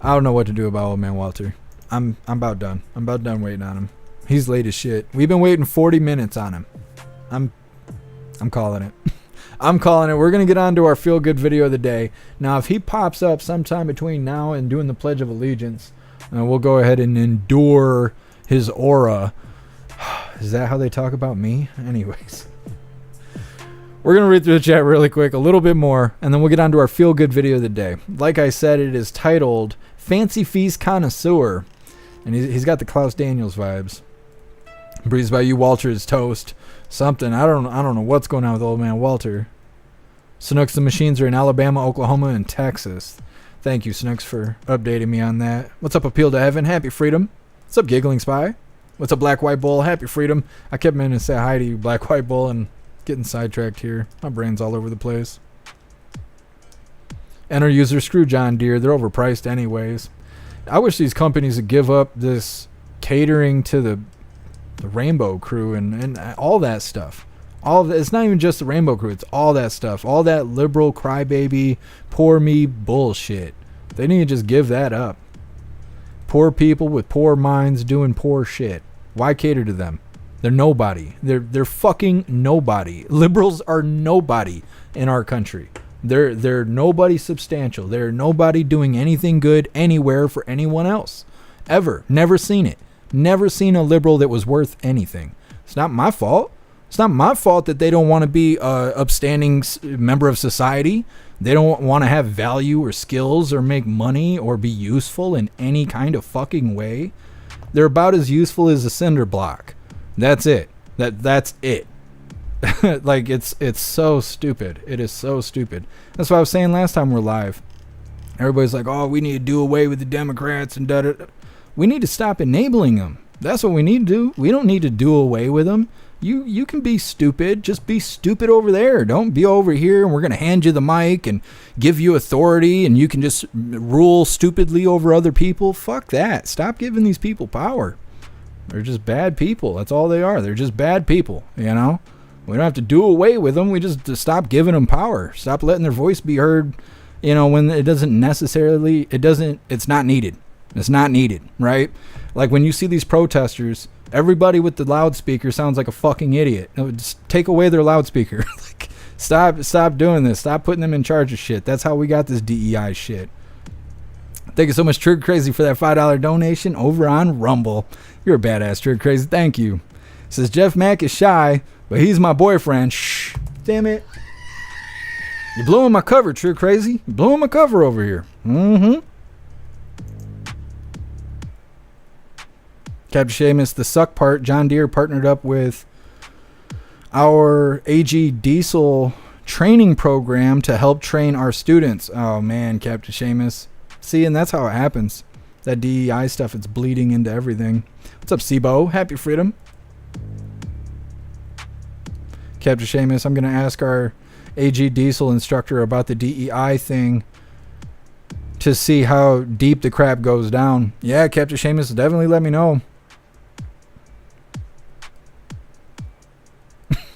I don't know what to do about Old Man Walter. I'm about done. I'm about done waiting on him. He's late as shit. We've been waiting 40 minutes on him. I'm calling it. I'm calling it. We're going to get on to our feel-good video of the day. Now, if he pops up sometime between now and doing the Pledge of Allegiance, we'll go ahead and endure his aura. Is that how they talk about me? Anyways. We're going to read through the chat really quick, a little bit more, and then we'll get on to our feel-good video of the day. Like I said, it is titled Fancy Feast Connoisseur, and he's got the Klaus Daniels vibes. Breezed by you, Walter's toast. Something. I don't know what's going on with Old Man Walter. Snooks, the machines are in Alabama, Oklahoma, and Texas. Thank you, Snooks, for updating me on that. What's up, Appeal to Heaven? Happy freedom. What's up, Giggling Spy? What's up, Black White Bull? Happy freedom. I kept meaning to say hi to you, Black White Bull, and getting sidetracked here. My brain's all over the place. Enter user screw John Deere. They're overpriced anyways. I wish these companies would give up this catering to the Rainbow Crew and all that stuff. All of it's not even just the Rainbow Crew. It's all that stuff. All that liberal crybaby, poor me bullshit. They need to just give that up. Poor people with poor minds doing poor shit. Why cater to them? They're nobody. They're fucking nobody. Liberals are nobody in our country. They're nobody substantial. They're nobody doing anything good anywhere for anyone else. Ever. Never seen it. Never seen a liberal that was worth anything. It's not my fault. It's not my fault that they don't want to be an upstanding member of society. They don't want to have value or skills or make money or be useful in any kind of fucking way. They're about as useful as a cinder block. That's it. That's it. Like it's so stupid. It is so stupid. That's what I was saying last time we're live. Everybody's like, oh, we need to do away with the Democrats and da-da. We need to stop enabling them. That's what we need to do. We don't need to do away with them. You can be stupid. Just be stupid over there. Don't be over here and we're going to hand you the mic and give you authority and you can just rule stupidly over other people. Fuck that. Stop giving these people power. They're just bad people. That's all they are. They're just bad people, you know? We don't have to do away with them. We just stop giving them power. Stop letting their voice be heard, you know, when it doesn't necessarily, it's not needed. It's not needed, right? Like when you see these protesters, everybody with the loudspeaker sounds like a fucking idiot. No, just take away their loudspeaker. Like, stop doing this. Stop putting them in charge of shit. That's how we got this DEI shit. Thank you so much, Trigger Crazy, for that $5 donation over on Rumble. You're a badass, Trigger Crazy. Thank you. Says Jeff Mack is shy, but he's my boyfriend. Shh. Damn it. You're blowing my cover, Trigger Crazy. You're blowing my cover over here. Mm-hmm. Captain Seamus, the suck part, John Deere partnered up with our AG Diesel training program to help train our students. Oh man, Captain Seamus. See, and that's how it happens. That DEI stuff, it's bleeding into everything. What's up, Sibo? Happy freedom. Captain Seamus, I'm going to ask our AG Diesel instructor about the DEI thing to see how deep the crap goes down. Yeah, Captain Seamus, definitely let me know.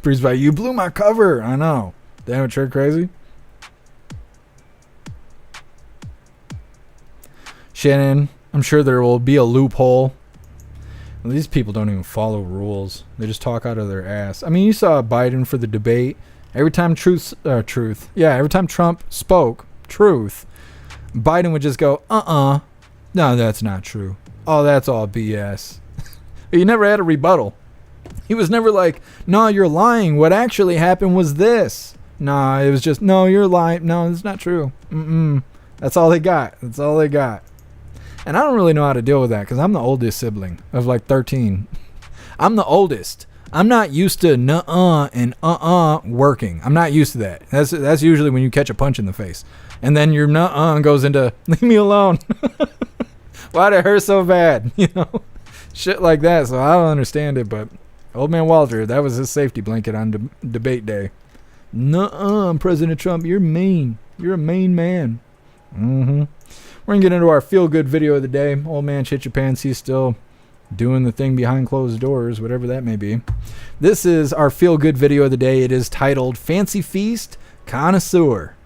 Breeze by, you blew my cover. I know. Damn it, Trigger Crazy. Shannon, I'm sure there will be a loophole. Well, these people don't even follow rules. They just talk out of their ass. I mean, you saw Biden for the debate. Every time every time Trump spoke truth, Biden would just go, no, that's not true. Oh, that's all BS. He never had a rebuttal. He was never like, no, you're lying. What actually happened was this. Nah, it was just, no, you're lying. No, it's not true. That's all they got. That's all they got. And I don't really know how to deal with that because I'm the oldest sibling of like 13. I'm the oldest. I'm not used to nuh-uh and working. I'm not used to that. That's usually when you catch a punch in the face. And then your nuh-uh goes into, leave me alone. Why'd it hurt so bad? You know, shit like that. So I don't understand it, but Old Man Walter, that was his safety blanket on debate day. Nuh-uh, President Trump, you're mean. You're a mean man. We're going to get into our feel-good video of the day. Old man shit your pants. He's still doing the thing behind closed doors, whatever that may be. This is our feel-good video of the day. It is titled Fancy Feast Connoisseur.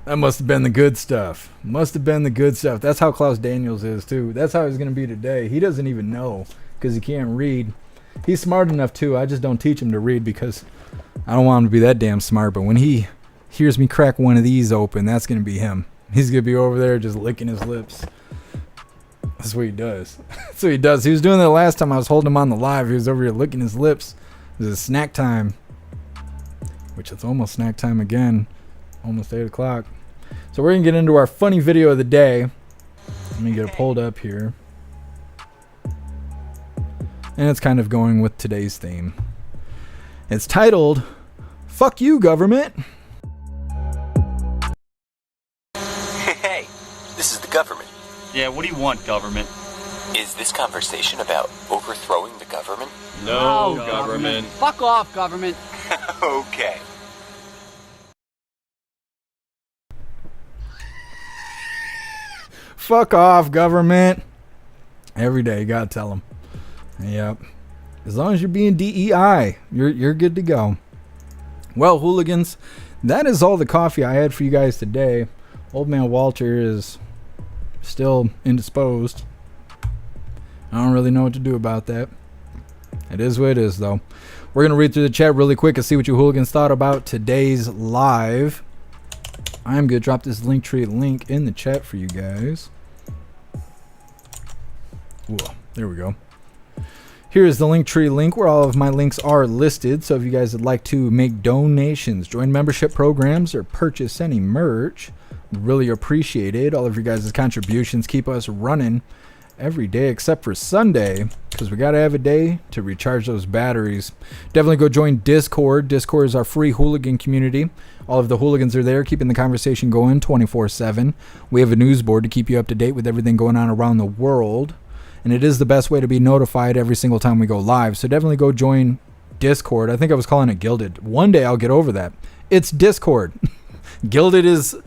That must have been the good stuff. Must have been the good stuff. That's how Klaus Daniels is, too. That's how he's going to be today. He doesn't even know because he can't read. He's smart enough, too. I just don't teach him to read because I don't want him to be that damn smart. But when he hears me crack one of these open, that's going to be him. He's going to be over there just licking his lips. That's what he does. That's what he does. He was doing that last time I was holding him on the live. He was over here licking his lips. It was snack time. Which it's almost snack time again. Almost 8 o'clock. So we're going to get into our funny video of the day. Let me get it pulled up here. And it's kind of going with today's theme. It's titled, Fuck You, Government. Hey, this is the government. Yeah, what do you want, government? Is this conversation about overthrowing the government? No, government. Fuck off, government. Okay. Fuck off, government. Every day, you gotta tell them. Yep. As long as you're being DEI, you're good to go. Well, hooligans, that is all the coffee I had for you guys today. Old Man Walter is still indisposed. I don't really know what to do about that. It is what it is, though. We're gonna read through the chat really quick and see what you hooligans thought about today's live. I'm gonna drop this Linktree link in the chat for you guys. Ooh, there we go. Here is the Linktree link where all of my links are listed. So if you guys would like to make donations, join membership programs, or purchase any merch, really appreciate it. All of your guys' contributions keep us running every day except for Sunday, because we got to have a day to recharge those batteries. Definitely go join Discord. Discord is our free hooligan community. All of the hooligans are there, keeping the conversation going 24/7. We have a news board to keep you up to date with everything going on around the world. And it is the best way to be notified every single time we go live. So definitely go join Discord. I think I was calling it Gilded. One day I'll get over that. It's Discord. Gilded is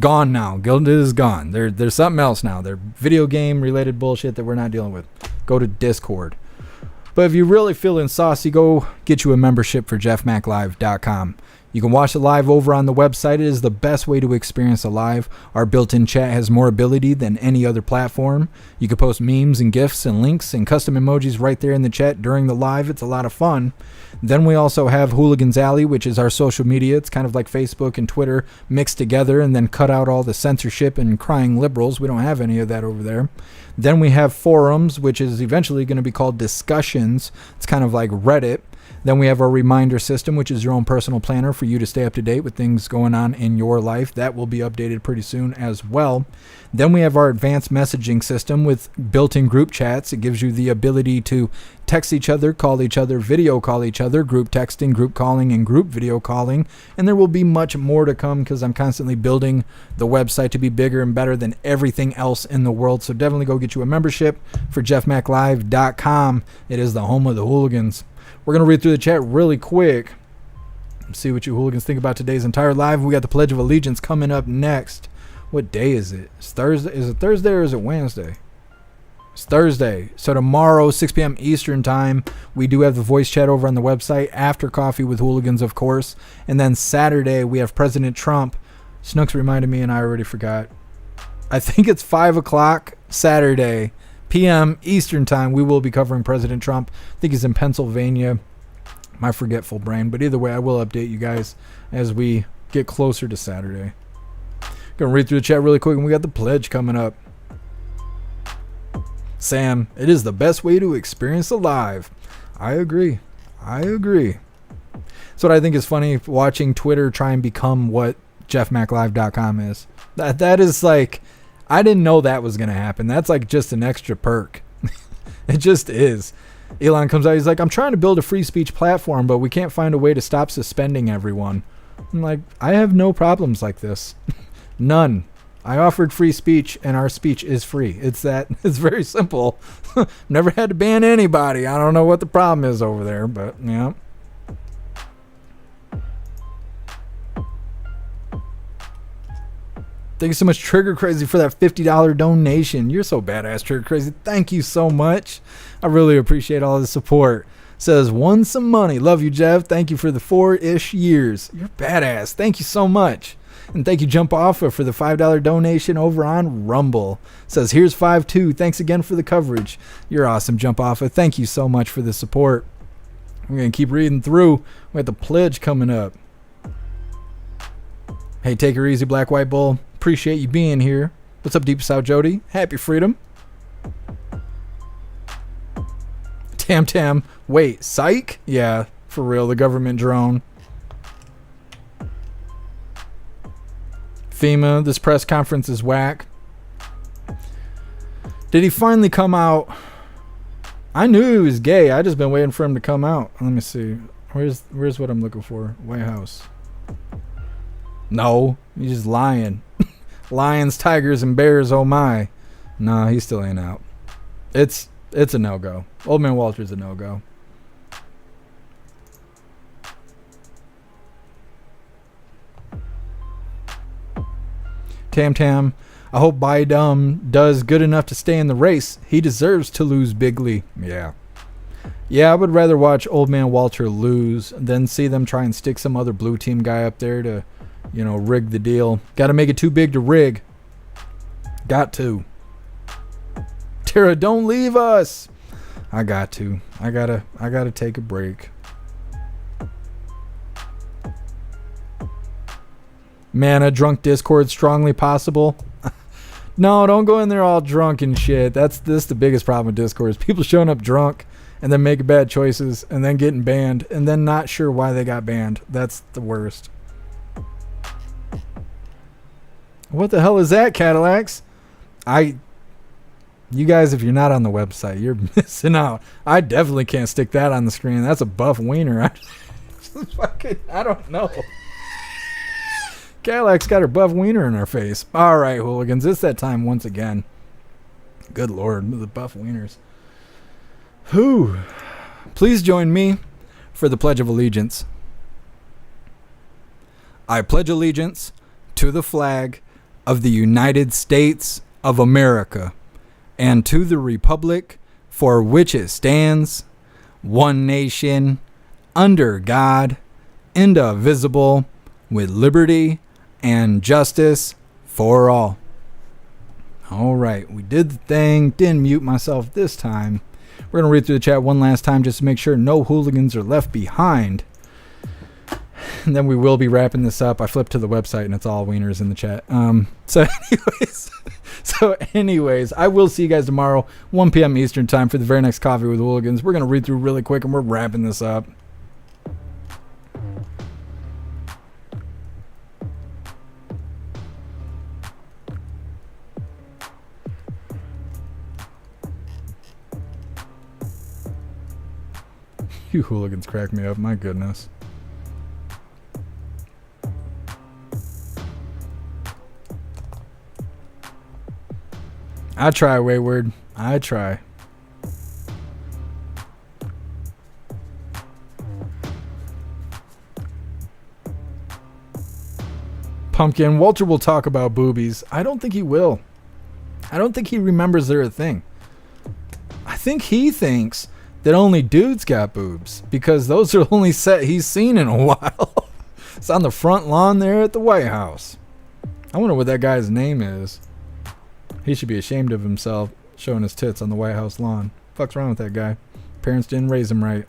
gone now. Gilded is gone. There's something else now. They're video game related bullshit that we're not dealing with. Go to Discord. But if you're really feeling saucy, go get you a membership for jeffmaclive.com. You can watch it live over on the website. It is the best way to experience a live. Our built-in chat has more ability than any other platform. You can post memes and GIFs and links and custom emojis right there in the chat during the live. It's a lot of fun. Then we also have Hooligans Alley, which is our social media. It's kind of like Facebook and Twitter mixed together and then cut out all the censorship and crying liberals. We don't have any of that over there. Then we have forums, which is eventually going to be called discussions. It's kind of like Reddit. Then we have our reminder system, which is your own personal planner for you to stay up to date with things going on in your life. That will be updated pretty soon as well. Then we have our advanced messaging system with built-in group chats. It gives you the ability to text each other, call each other, video call each other, group texting, group calling, and group video calling. And there will be much more to come because I'm constantly building the website to be bigger and better than everything else in the world. So definitely go get you a membership for jeffmaclive.com. It is the home of the hooligans. We're going to read through the chat really quick and see what you hooligans think about today's entire live. We got the Pledge of Allegiance coming up next. What day is it? It's Thursday. Is it Thursday or is it Wednesday? It's Thursday. So tomorrow, 6 p.m. Eastern time, we do have the voice chat over on the website after Coffee with Hooligans, of course. And then Saturday, we have President Trump. Snooks reminded me and I already forgot. I think it's 5 o'clock Saturday p.m. Eastern time. We will be covering President Trump. I think he's in Pennsylvania. My forgetful brain. But either way, I will update you guys as we get closer to Saturday. Gonna read through the chat really quick, and we got the pledge coming up. Sam, it is the best way to experience a live. I agree. So what I think is funny, watching Twitter try and become what jeffmaclive.com is. That is like, I didn't know that was going to happen. That's like just an extra perk. It just is. Elon comes out, he's like, I'm trying to build a free speech platform, but we can't find a way to stop suspending everyone. I'm like, I have no problems like this. None. I offered free speech, and our speech is free. It's very simple. Never had to ban anybody. I don't know what the problem is over there, but yeah. Thank you so much, Trigger Crazy, for that $50 donation. You're so badass, Trigger Crazy. Thank you so much. I really appreciate all the support. Says, won some money. Love you, Jeff. Thank you for the 4-ish years. You're badass. Thank you so much. And thank you, Jump Offa, for the $5 donation over on Rumble. Says, here's 5-2. Thanks again for the coverage. You're awesome, Jump Offa. Thank you so much for the support. We're going to keep reading through. We got the pledge coming up. Hey, take her easy, Black White Bull. Appreciate you being here. What's up, Deep South Jody? Happy freedom. Tam. Wait, psych? Yeah, for real, the government drone. FEMA, this press conference is whack. Did he finally come out? I knew he was gay. I just been waiting for him to come out. Let me see. Where's what I'm looking for? White House. No, he's just lying. Lions, tigers, and bears, oh my. Nah, he still ain't out. It's a no-go. Old Man Walter's a no-go. Tam, I hope Biden does good enough to stay in the race. He deserves to lose bigly. Yeah, I would rather watch Old Man Walter lose than see them try and stick some other blue team guy up there to, rig the deal. Got to make it too big to rig. Got to. Tara, don't leave us. I got to. I gotta take a break. Man, a drunk Discord strongly possible. No, don't go in there all drunk and shit. That's the biggest problem with Discord is people showing up drunk and then making bad choices and then getting banned and then not sure why they got banned. That's the worst. What the hell is that, Cadillacs? You guys, if you're not on the website, you're missing out. I definitely can't stick that on the screen. That's a buff wiener. I don't know. Cadillacs got her buff wiener in her face. All right, hooligans, it's that time once again. Good Lord, the buff wieners. Whew. Please join me for the Pledge of Allegiance. I pledge allegiance to the flag of the United States of America and to the republic for which it stands, one nation, under God, indivisible, with liberty and justice for all. All right, we did the thing. Didn't mute myself this time. We're going to read through the chat one last time just to make sure no hooligans are left behind. And then we will be wrapping this up. I flipped to the website and it's all wieners in the chat. So anyways, I will see you guys tomorrow, 1 p.m. Eastern time for the very next Coffee with Hooligans. We're going to read through really quick and we're wrapping this up. You hooligans crack me up, my goodness. I try, Wayward. I try. Pumpkin, Walter will talk about boobies. I don't think he will. I don't think he remembers they're a thing. I think he thinks that only dudes got boobs because those are the only set he's seen in a while. It's on the front lawn there at the White House. I wonder what that guy's name is. He should be ashamed of himself showing his tits on the White House lawn. Fuck's wrong with that guy? Parents didn't raise him right.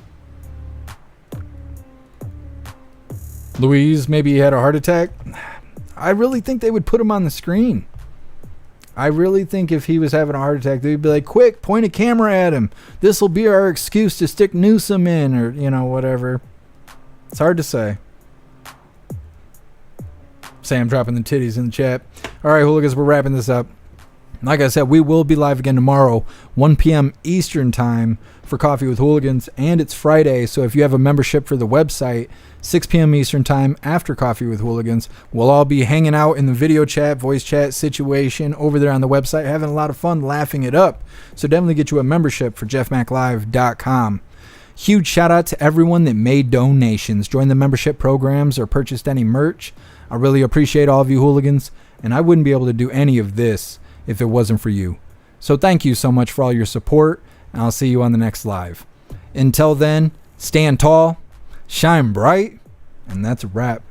Louise, maybe he had a heart attack. I really think they would put him on the screen. I really think if he was having a heart attack, they'd be like, quick, point a camera at him. This will be our excuse to stick Newsom in, or, you know, whatever. It's hard to say. Sam dropping the titties in the chat. All right, hooligans, we're wrapping this up. Like I said, we will be live again tomorrow, 1 p.m. Eastern time for Coffee with Hooligans, and it's Friday, so if you have a membership for the website, 6 p.m. Eastern time after Coffee with Hooligans, we'll all be hanging out in the video chat, voice chat situation over there on the website, having a lot of fun, laughing it up. So definitely get you a membership for jeffmaclive.com. Huge shout out to everyone that made donations, joined the membership programs, or purchased any merch. I really appreciate all of you hooligans, and I wouldn't be able to do any of this if it wasn't for you. So thank you so much for all your support, and I'll see you on the next live. Until then, stand tall, shine bright, and that's a wrap.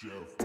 Jeff